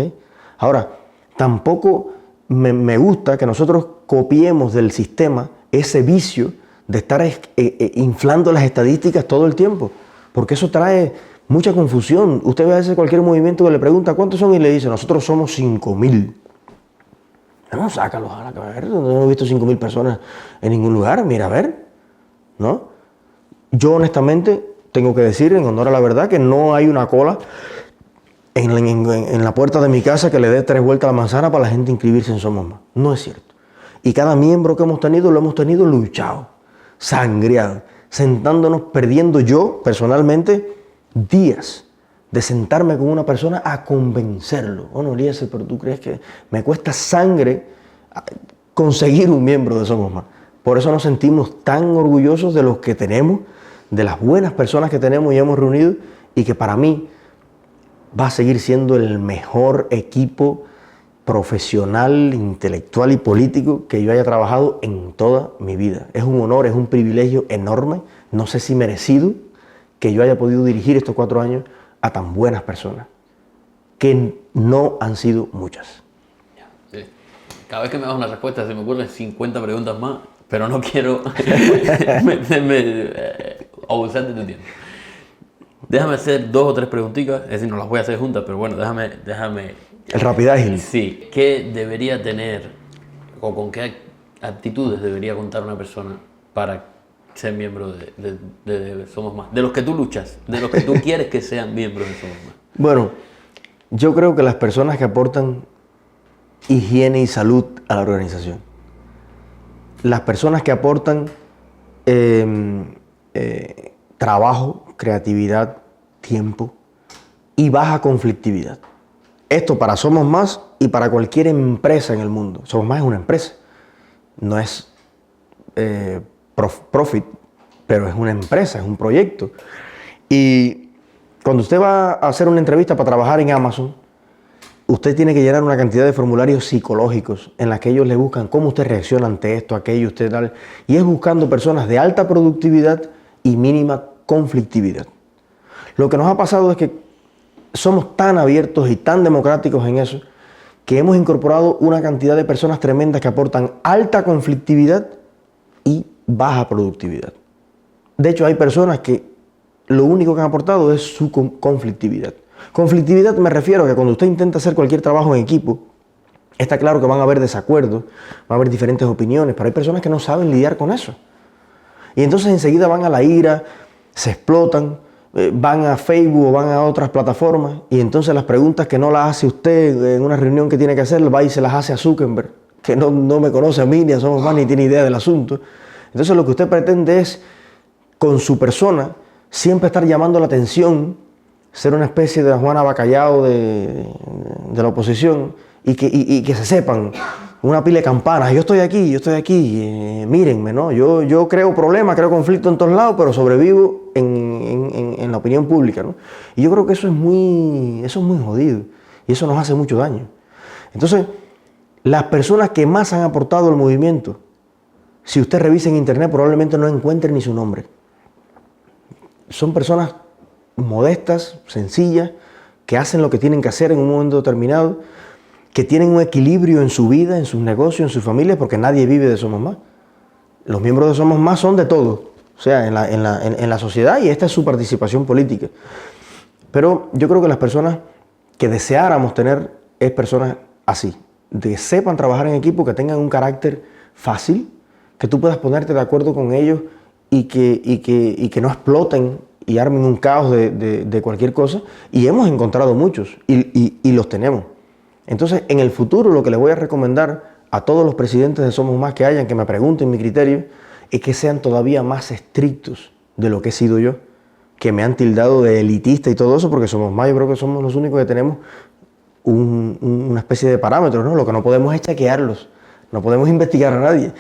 Ahora, tampoco me gusta que nosotros copiemos del sistema ese vicio de estar inflando las estadísticas todo el tiempo, porque eso trae mucha confusión. Usted ve a veces cualquier movimiento que le pregunta ¿cuántos son? Y le dice, nosotros somos 5,000. No, sácalos a la cabeza. No he visto 5,000 personas en ningún lugar. Mira, a ver, ¿no? Yo honestamente tengo que decir, en honor a la verdad, que no hay una cola en la puerta de mi casa que le dé 3 vueltas a la manzana para la gente inscribirse en Somos Más. No es cierto. Y cada miembro que hemos tenido, lo hemos tenido luchado, sangreado, sentándonos, perdiendo yo, personalmente, días de sentarme con una persona a convencerlo. Bueno, Eliezer, pero tú crees que me cuesta sangre conseguir un miembro de Somos Más. Por eso nos sentimos tan orgullosos de los que tenemos, de las buenas personas que tenemos y hemos reunido, y que para mí va a seguir siendo el mejor equipo profesional, intelectual y político que yo haya trabajado en toda mi vida. Es un honor, es un privilegio enorme, no sé si merecido, que yo haya podido dirigir estos 4 años a tan buenas personas, que no han sido muchas. Sí. Cada vez que me das una respuesta se me ocurren 50 preguntas más, pero no quiero abusar de tu tiempo. Déjame hacer 2 o 3 preguntitas, es decir, no las voy a hacer juntas, pero bueno, déjame. El rapidágil. Sí, ¿qué debería tener o con qué actitudes debería contar una persona para ser miembro de Somos Más? De los que tú luchas, de los que tú quieres que sean miembros de Somos Más. Bueno, yo creo que las personas que aportan higiene y salud a la organización, las personas que aportan trabajo, creatividad, tiempo y baja conflictividad. Esto para Somos Más y para cualquier empresa en el mundo. Somos Más es una empresa, no es profit, pero es una empresa, es un proyecto. Y cuando usted va a hacer una entrevista para trabajar en Amazon, usted tiene que llenar una cantidad de formularios psicológicos en la que ellos le buscan cómo usted reacciona ante esto, aquello, usted tal. Y es buscando personas de alta productividad y mínima conflictividad. Lo que nos ha pasado es que somos tan abiertos y tan democráticos en eso que hemos incorporado una cantidad de personas tremendas que aportan alta conflictividad y baja productividad. De hecho, hay personas que lo único que han aportado es su conflictividad. Conflictividad me refiero a que cuando usted intenta hacer cualquier trabajo en equipo, está claro que van a haber desacuerdos, van a haber diferentes opiniones, pero hay personas que no saben lidiar con eso. Y entonces enseguida van a la ira, se explotan, van a Facebook o van a otras plataformas y entonces las preguntas que no las hace usted en una reunión que tiene que hacer, va y se las hace a Zuckerberg, que no me conoce a mí, ni a Somos Más, ni tiene idea del asunto. Entonces lo que usted pretende es, con su persona, siempre estar llamando la atención, ser una especie de Juana Bacallao de la oposición y que se sepan, una pila de campanas, yo estoy aquí, mírenme, ¿no? Yo creo problemas, creo conflictos en todos lados, pero sobrevivo en la opinión pública, ¿no? Y yo creo que eso es muy jodido y eso nos hace mucho daño. Entonces, las personas que más han aportado al movimiento, si usted revisa en internet probablemente no encuentre ni su nombre. Son personas modestas, sencillas, que hacen lo que tienen que hacer en un momento determinado, que tienen un equilibrio en su vida, en sus negocios, en sus familias, porque nadie vive de Somos Más. Los miembros de Somos Más son de todo, o sea, en la sociedad, y esta es su participación política. Pero yo creo que las personas que deseáramos tener es personas así, que sepan trabajar en equipo, que tengan un carácter fácil, que tú puedas ponerte de acuerdo con ellos y que no exploten y armen un caos de cualquier cosa. Y hemos encontrado muchos y los tenemos. Entonces, en el futuro lo que les voy a recomendar a todos los presidentes de Somos Más que hayan, que me pregunten mi criterio, es que sean todavía más estrictos de lo que he sido yo, que me han tildado de elitista y todo eso, porque Somos Más, yo creo que somos los únicos que tenemos una especie de parámetros, ¿no? Lo que no podemos es chequearlos, no podemos investigar a nadie,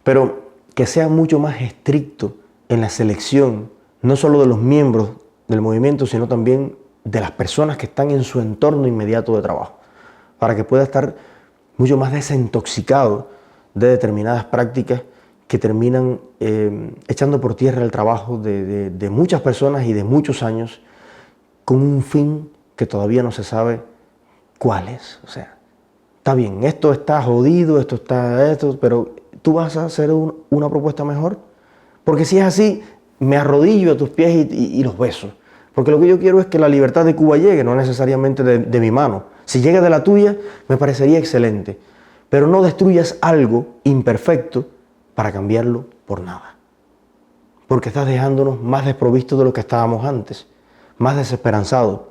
pero que sean mucho más estrictos en la selección, no solo de los miembros del movimiento, sino también de las personas que están en su entorno inmediato de trabajo, para que pueda estar mucho más desintoxicado de determinadas prácticas que terminan echando por tierra el trabajo de muchas personas y de muchos años con un fin que todavía no se sabe cuál es. O sea, está bien, esto está jodido, pero ¿tú vas a hacer una propuesta mejor? Porque si es así, me arrodillo a tus pies y los beso. Porque lo que yo quiero es que la libertad de Cuba llegue, no necesariamente de mi mano. Si llega de la tuya, me parecería excelente. Pero no destruyas algo imperfecto para cambiarlo por nada. Porque estás dejándonos más desprovistos de lo que estábamos antes, más desesperanzados.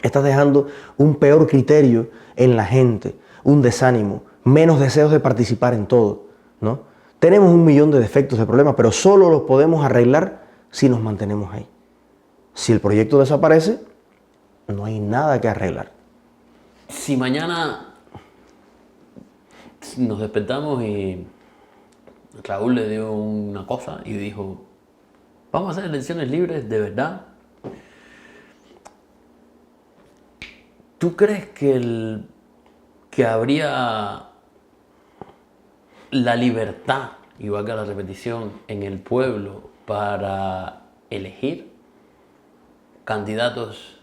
Estás dejando un peor criterio en la gente, un desánimo, menos deseos de participar en todo, ¿no? Tenemos 1.000.000 de defectos, de problemas, pero solo los podemos arreglar si nos mantenemos ahí. Si el proyecto desaparece, no hay nada que arreglar. Si mañana nos despertamos y Raúl le dio una cosa y dijo, vamos a hacer elecciones libres de verdad, ¿tú crees que habría la libertad, y valga la repetición, en el pueblo para elegir candidatos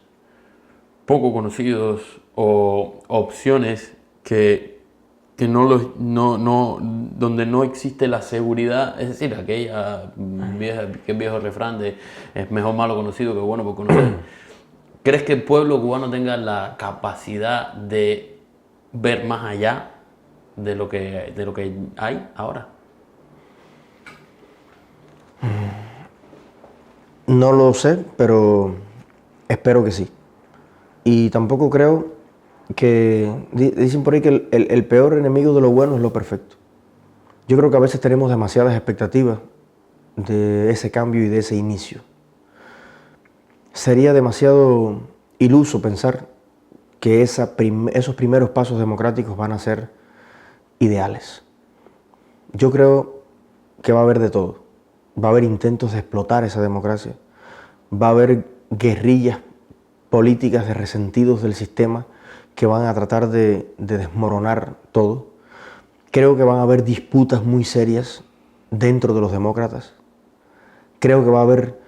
poco conocidos o opciones donde no existe la seguridad, es decir, aquel viejo refrán de es mejor malo conocido que bueno por conocer. ¿Crees que el pueblo cubano tenga la capacidad de ver más allá de lo que hay ahora? No lo sé, pero espero que sí. Y tampoco creo que... Dicen por ahí que el peor enemigo de lo bueno es lo perfecto. Yo creo que a veces tenemos demasiadas expectativas de ese cambio y de ese inicio. Sería demasiado iluso pensar que esos primeros pasos democráticos van a ser ideales. Yo creo que va a haber de todo. Va a haber intentos de explotar esa democracia. Va a haber guerrillas políticas de resentidos del sistema que van a tratar de desmoronar todo. Creo que van a haber disputas muy serias dentro de los demócratas. Creo que va a haber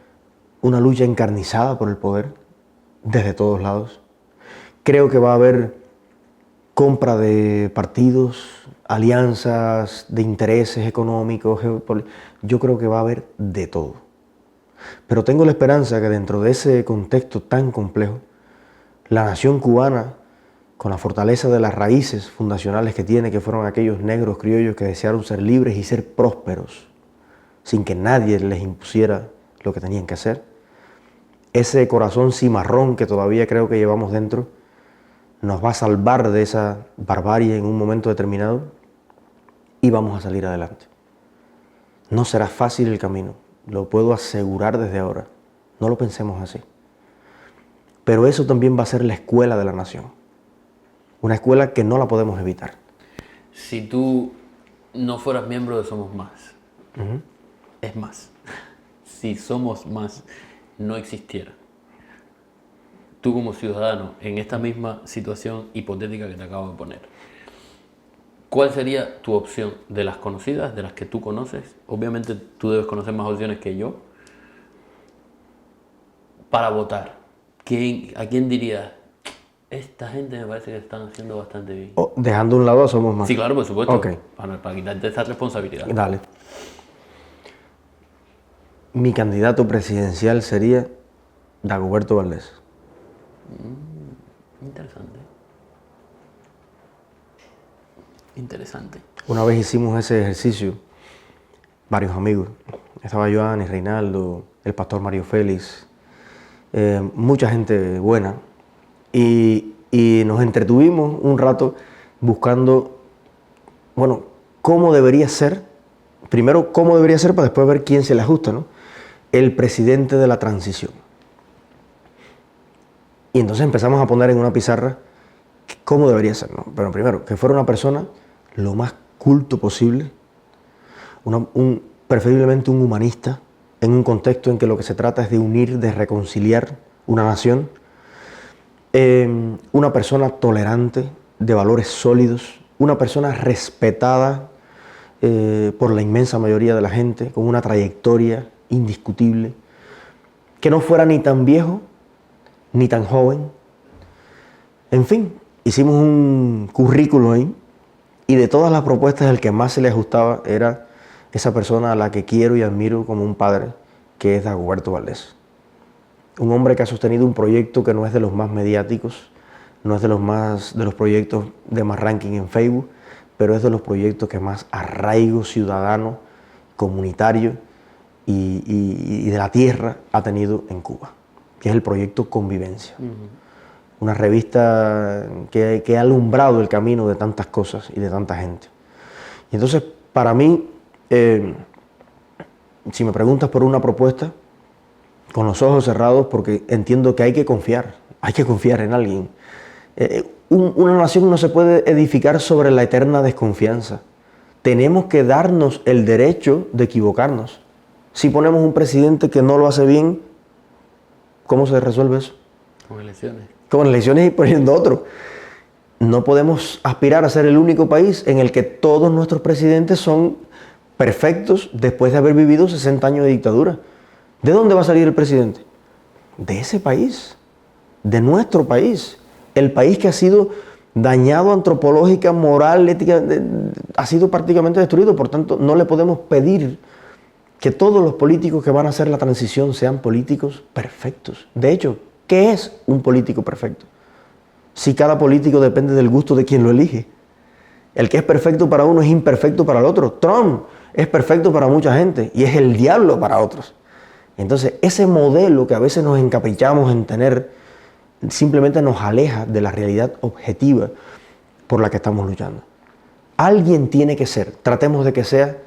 una lucha encarnizada por el poder desde todos lados. Creo que va a haber compra de partidos, alianzas de intereses económicos, yo creo que va a haber de todo. Pero tengo la esperanza que dentro de ese contexto tan complejo, la nación cubana, con la fortaleza de las raíces fundacionales que tiene, que fueron aquellos negros criollos que desearon ser libres y ser prósperos, sin que nadie les impusiera lo que tenían que hacer, ese corazón cimarrón que todavía creo que llevamos dentro, nos va a salvar de esa barbarie en un momento determinado y vamos a salir adelante. No será fácil el camino, lo puedo asegurar desde ahora, no lo pensemos así. Pero eso también va a ser la escuela de la nación, una escuela que no la podemos evitar. Si tú no fueras miembro de Somos Más, es más, si Somos Más no existiera, tú como ciudadano, en esta misma situación hipotética que te acabo de poner, ¿cuál sería tu opción de las conocidas, de las que tú conoces? Obviamente tú debes conocer más opciones que yo. Para votar, ¿a quién dirías? Esta gente me parece que están haciendo bastante bien. Dejando a un lado a Somos Más. Sí, claro, por supuesto. Okay. Para quitarte esa responsabilidad. Dale. Mi candidato presidencial sería Dagoberto Valdés. Interesante. Interesante. Una vez hicimos ese ejercicio, varios amigos. Estaba Joan y Reinaldo, el pastor Mario Félix, mucha gente buena. Y nos entretuvimos un rato buscando, bueno, cómo debería ser, primero cómo debería ser para después ver quién se le ajusta, ¿no? El presidente de la transición. Y entonces empezamos a poner en una pizarra cómo debería ser, ¿no? Pero primero, que fuera una persona lo más culto posible, preferiblemente un humanista, en un contexto en que lo que se trata es de unir, de reconciliar una nación, una persona tolerante, de valores sólidos, una persona respetada por la inmensa mayoría de la gente, con una trayectoria indiscutible, que no fuera ni tan viejo ni tan joven. En fin, hicimos un currículo ahí y de todas las propuestas el que más se le ajustaba era esa persona a la que quiero y admiro como un padre, que es Dagoberto Valdés. Un hombre que ha sostenido un proyecto que no es de los más mediáticos, no es de los proyectos de más ranking en Facebook, pero es de los proyectos que más arraigo ciudadano, comunitario y de la tierra ha tenido en Cuba, que es el proyecto Convivencia. Una revista que ha alumbrado el camino de tantas cosas y de tanta gente. Y entonces, para mí, si me preguntas por una propuesta, con los ojos cerrados, porque entiendo que hay que confiar en alguien. Una nación no se puede edificar sobre la eterna desconfianza. Tenemos que darnos el derecho de equivocarnos. Si ponemos un presidente que no lo hace bien, ¿cómo se resuelve eso? Con elecciones. Con elecciones y poniendo otro. No podemos aspirar a ser el único país en el que todos nuestros presidentes son perfectos después de haber vivido 60 años de dictadura. ¿De dónde va a salir el presidente? De ese país. de nuestro país. El país que ha sido dañado antropológica, moral, ética, ha sido prácticamente destruido. Por tanto, no le podemos pedir que todos los políticos que van a hacer la transición sean políticos perfectos. De hecho, ¿qué es un político perfecto? Si cada político depende del gusto de quien lo elige. El que es perfecto para uno es imperfecto para el otro. Trump es perfecto para mucha gente y es el diablo para otros. Entonces, ese modelo que a veces nos encaprichamos en tener simplemente nos aleja de la realidad objetiva por la que estamos luchando. Alguien tiene que ser, tratemos de que sea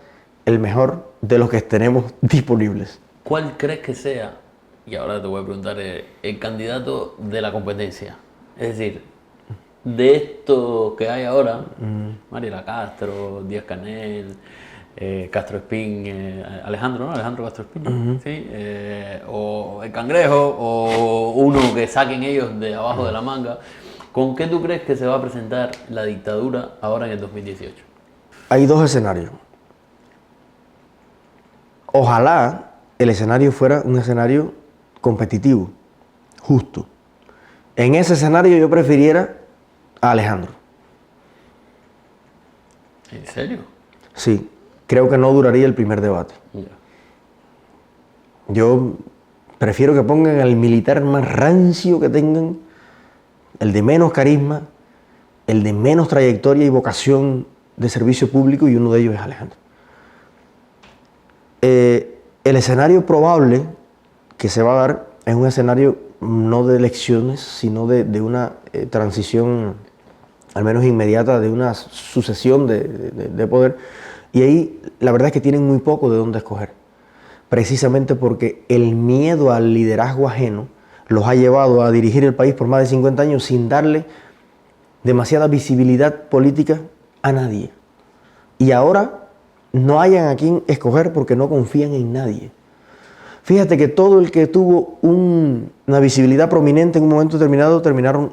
el mejor de los que tenemos disponibles. ¿Cuál crees que sea, y ahora te voy a preguntar, el candidato de la competencia? Es decir, de esto que hay ahora, Mariela Castro, Díaz-Canel, Castro Espín, Alejandro, ¿no? Alejandro Castro Espín, ¿sí? O el Cangrejo, o uno que saquen ellos de abajo de la manga. ¿Con qué tú crees que se va a presentar la dictadura ahora en el 2018? Hay dos escenarios. Ojalá el escenario fuera un escenario competitivo, justo. En ese escenario yo prefiriera a Alejandro. ¿En serio? Sí, creo que no duraría el primer debate. Ya. Yo prefiero que pongan al militar más rancio que tengan, el de menos carisma, el de menos trayectoria y vocación de servicio público, y uno de ellos es Alejandro. El escenario probable que se va a dar es un escenario no de elecciones, sino de una transición, al menos inmediata, de una sucesión de poder. Y ahí la verdad es que tienen muy poco de dónde escoger, precisamente porque el miedo al liderazgo ajeno los ha llevado a dirigir el país por más de 50 años sin darle demasiada visibilidad política a nadie. Y ahora no hayan a quién escoger porque no confían en nadie. Fíjate que todo el que tuvo una visibilidad prominente en un momento determinado terminaron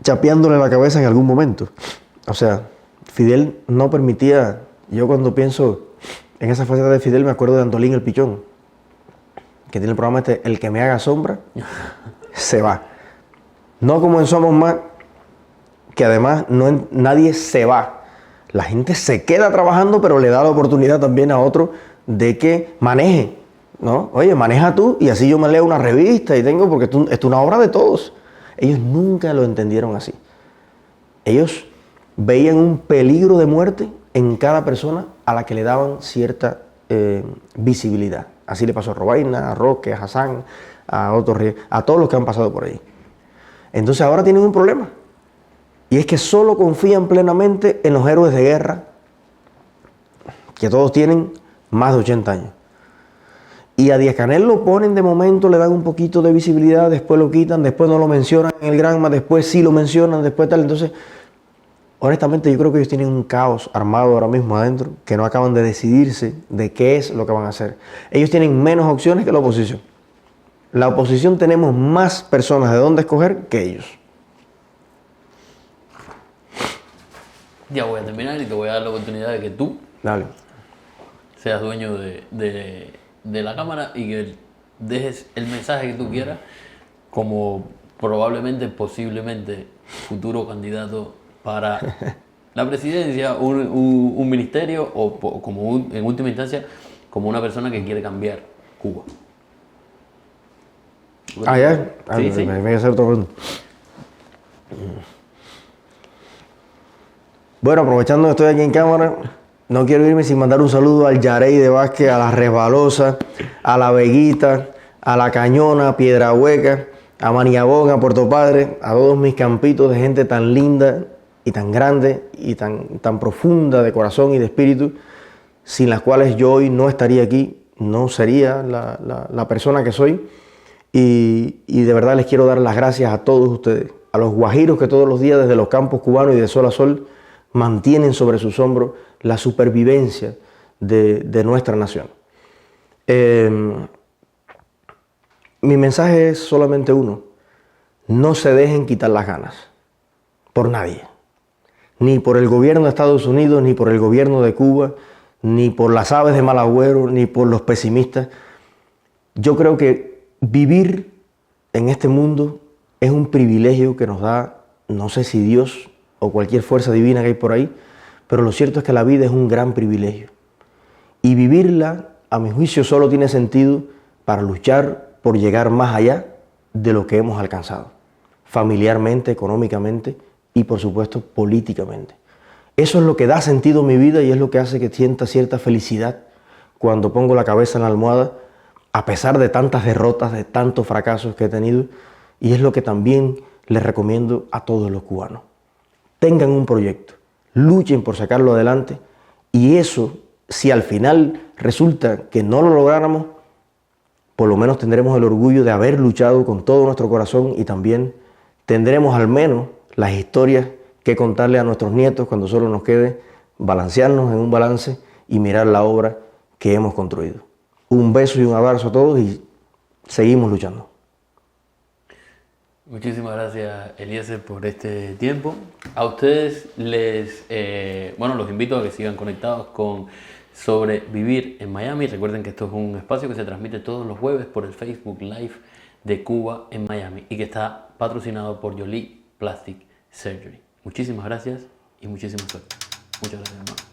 chapeándole la cabeza en algún momento. O sea, Fidel no permitía, yo cuando pienso en esa faceta de Fidel me acuerdo de Antolín el Pichón, que tiene el programa este, el que me haga sombra, se va. No como en Somos Más, que además nadie se va. La gente se queda trabajando, pero le da la oportunidad también a otro de que maneje, ¿no? Oye, maneja tú y así yo me leo una revista y tengo, porque esto es una obra de todos. Ellos nunca lo entendieron así. Ellos veían un peligro de muerte en cada persona a la que le daban cierta visibilidad. Así le pasó a Robaina, a Roque, a Hassan, a Otto Ríos, a todos los que han pasado por ahí. Entonces ahora tienen un problema. Y es que solo confían plenamente en los héroes de guerra, que todos tienen más de 80 años. Y a Díaz-Canel lo ponen de momento, le dan un poquito de visibilidad, después lo quitan, después no lo mencionan en el Granma, después sí lo mencionan, después tal. Entonces, honestamente yo creo que ellos tienen un caos armado ahora mismo adentro, que no acaban de decidirse de qué es lo que van a hacer. Ellos tienen menos opciones que la oposición. La oposición tenemos más personas de dónde escoger que ellos. Ya voy a terminar y te voy a dar la oportunidad de que tú Dale. seas dueño de la cámara y que dejes el mensaje que tú quieras como probablemente, posiblemente, futuro candidato para la presidencia, un ministerio o como en última instancia, como una persona que quiere cambiar Cuba. Ah, ya. Sí, sí. Me voy a hacer otra pregunta. Bueno, aprovechando que estoy aquí en cámara, no quiero irme sin mandar un saludo al Yarey de Vázquez, a la Resbalosa, a la Veguita, a la Cañona, a Piedra Hueca, a Maniabón, a Puerto Padre, a todos mis campitos de gente tan linda y tan grande y tan profunda de corazón y de espíritu, sin las cuales yo hoy no estaría aquí, no sería la persona que soy. Y de verdad les quiero dar las gracias a todos ustedes, a los guajiros que todos los días desde los campos cubanos y de sol a sol mantienen sobre sus hombros la supervivencia de nuestra nación. Mi mensaje es solamente uno: no se dejen quitar las ganas por nadie, ni por el gobierno de Estados Unidos, ni por el gobierno de Cuba, ni por las aves de mal agüero, ni por los pesimistas. Yo creo que vivir en este mundo es un privilegio que nos da, no sé si Dios o cualquier fuerza divina que hay por ahí, pero lo cierto es que la vida es un gran privilegio. Y vivirla, a mi juicio, solo tiene sentido para luchar por llegar más allá de lo que hemos alcanzado, familiarmente, económicamente y, por supuesto, políticamente. Eso es lo que da sentido a mi vida y es lo que hace que sienta cierta felicidad cuando pongo la cabeza en la almohada, a pesar de tantas derrotas, de tantos fracasos que he tenido, y es lo que también les recomiendo a todos los cubanos. Tengan un proyecto, luchen por sacarlo adelante, y eso, si al final resulta que no lo lográramos, por lo menos tendremos el orgullo de haber luchado con todo nuestro corazón y también tendremos al menos las historias que contarle a nuestros nietos cuando solo nos quede balancearnos en un balance y mirar la obra que hemos construido. Un beso y un abrazo a todos y seguimos luchando. Muchísimas gracias, Eliezer, por este tiempo. A ustedes los invito a que sigan conectados con Sobrevivir en Miami. Recuerden que esto es un espacio que se transmite todos los jueves por el Facebook Live de Cuba en Miami y que está patrocinado por Jolie Plastic Surgery. Muchísimas gracias y muchísima suerte. Muchas gracias, hermano.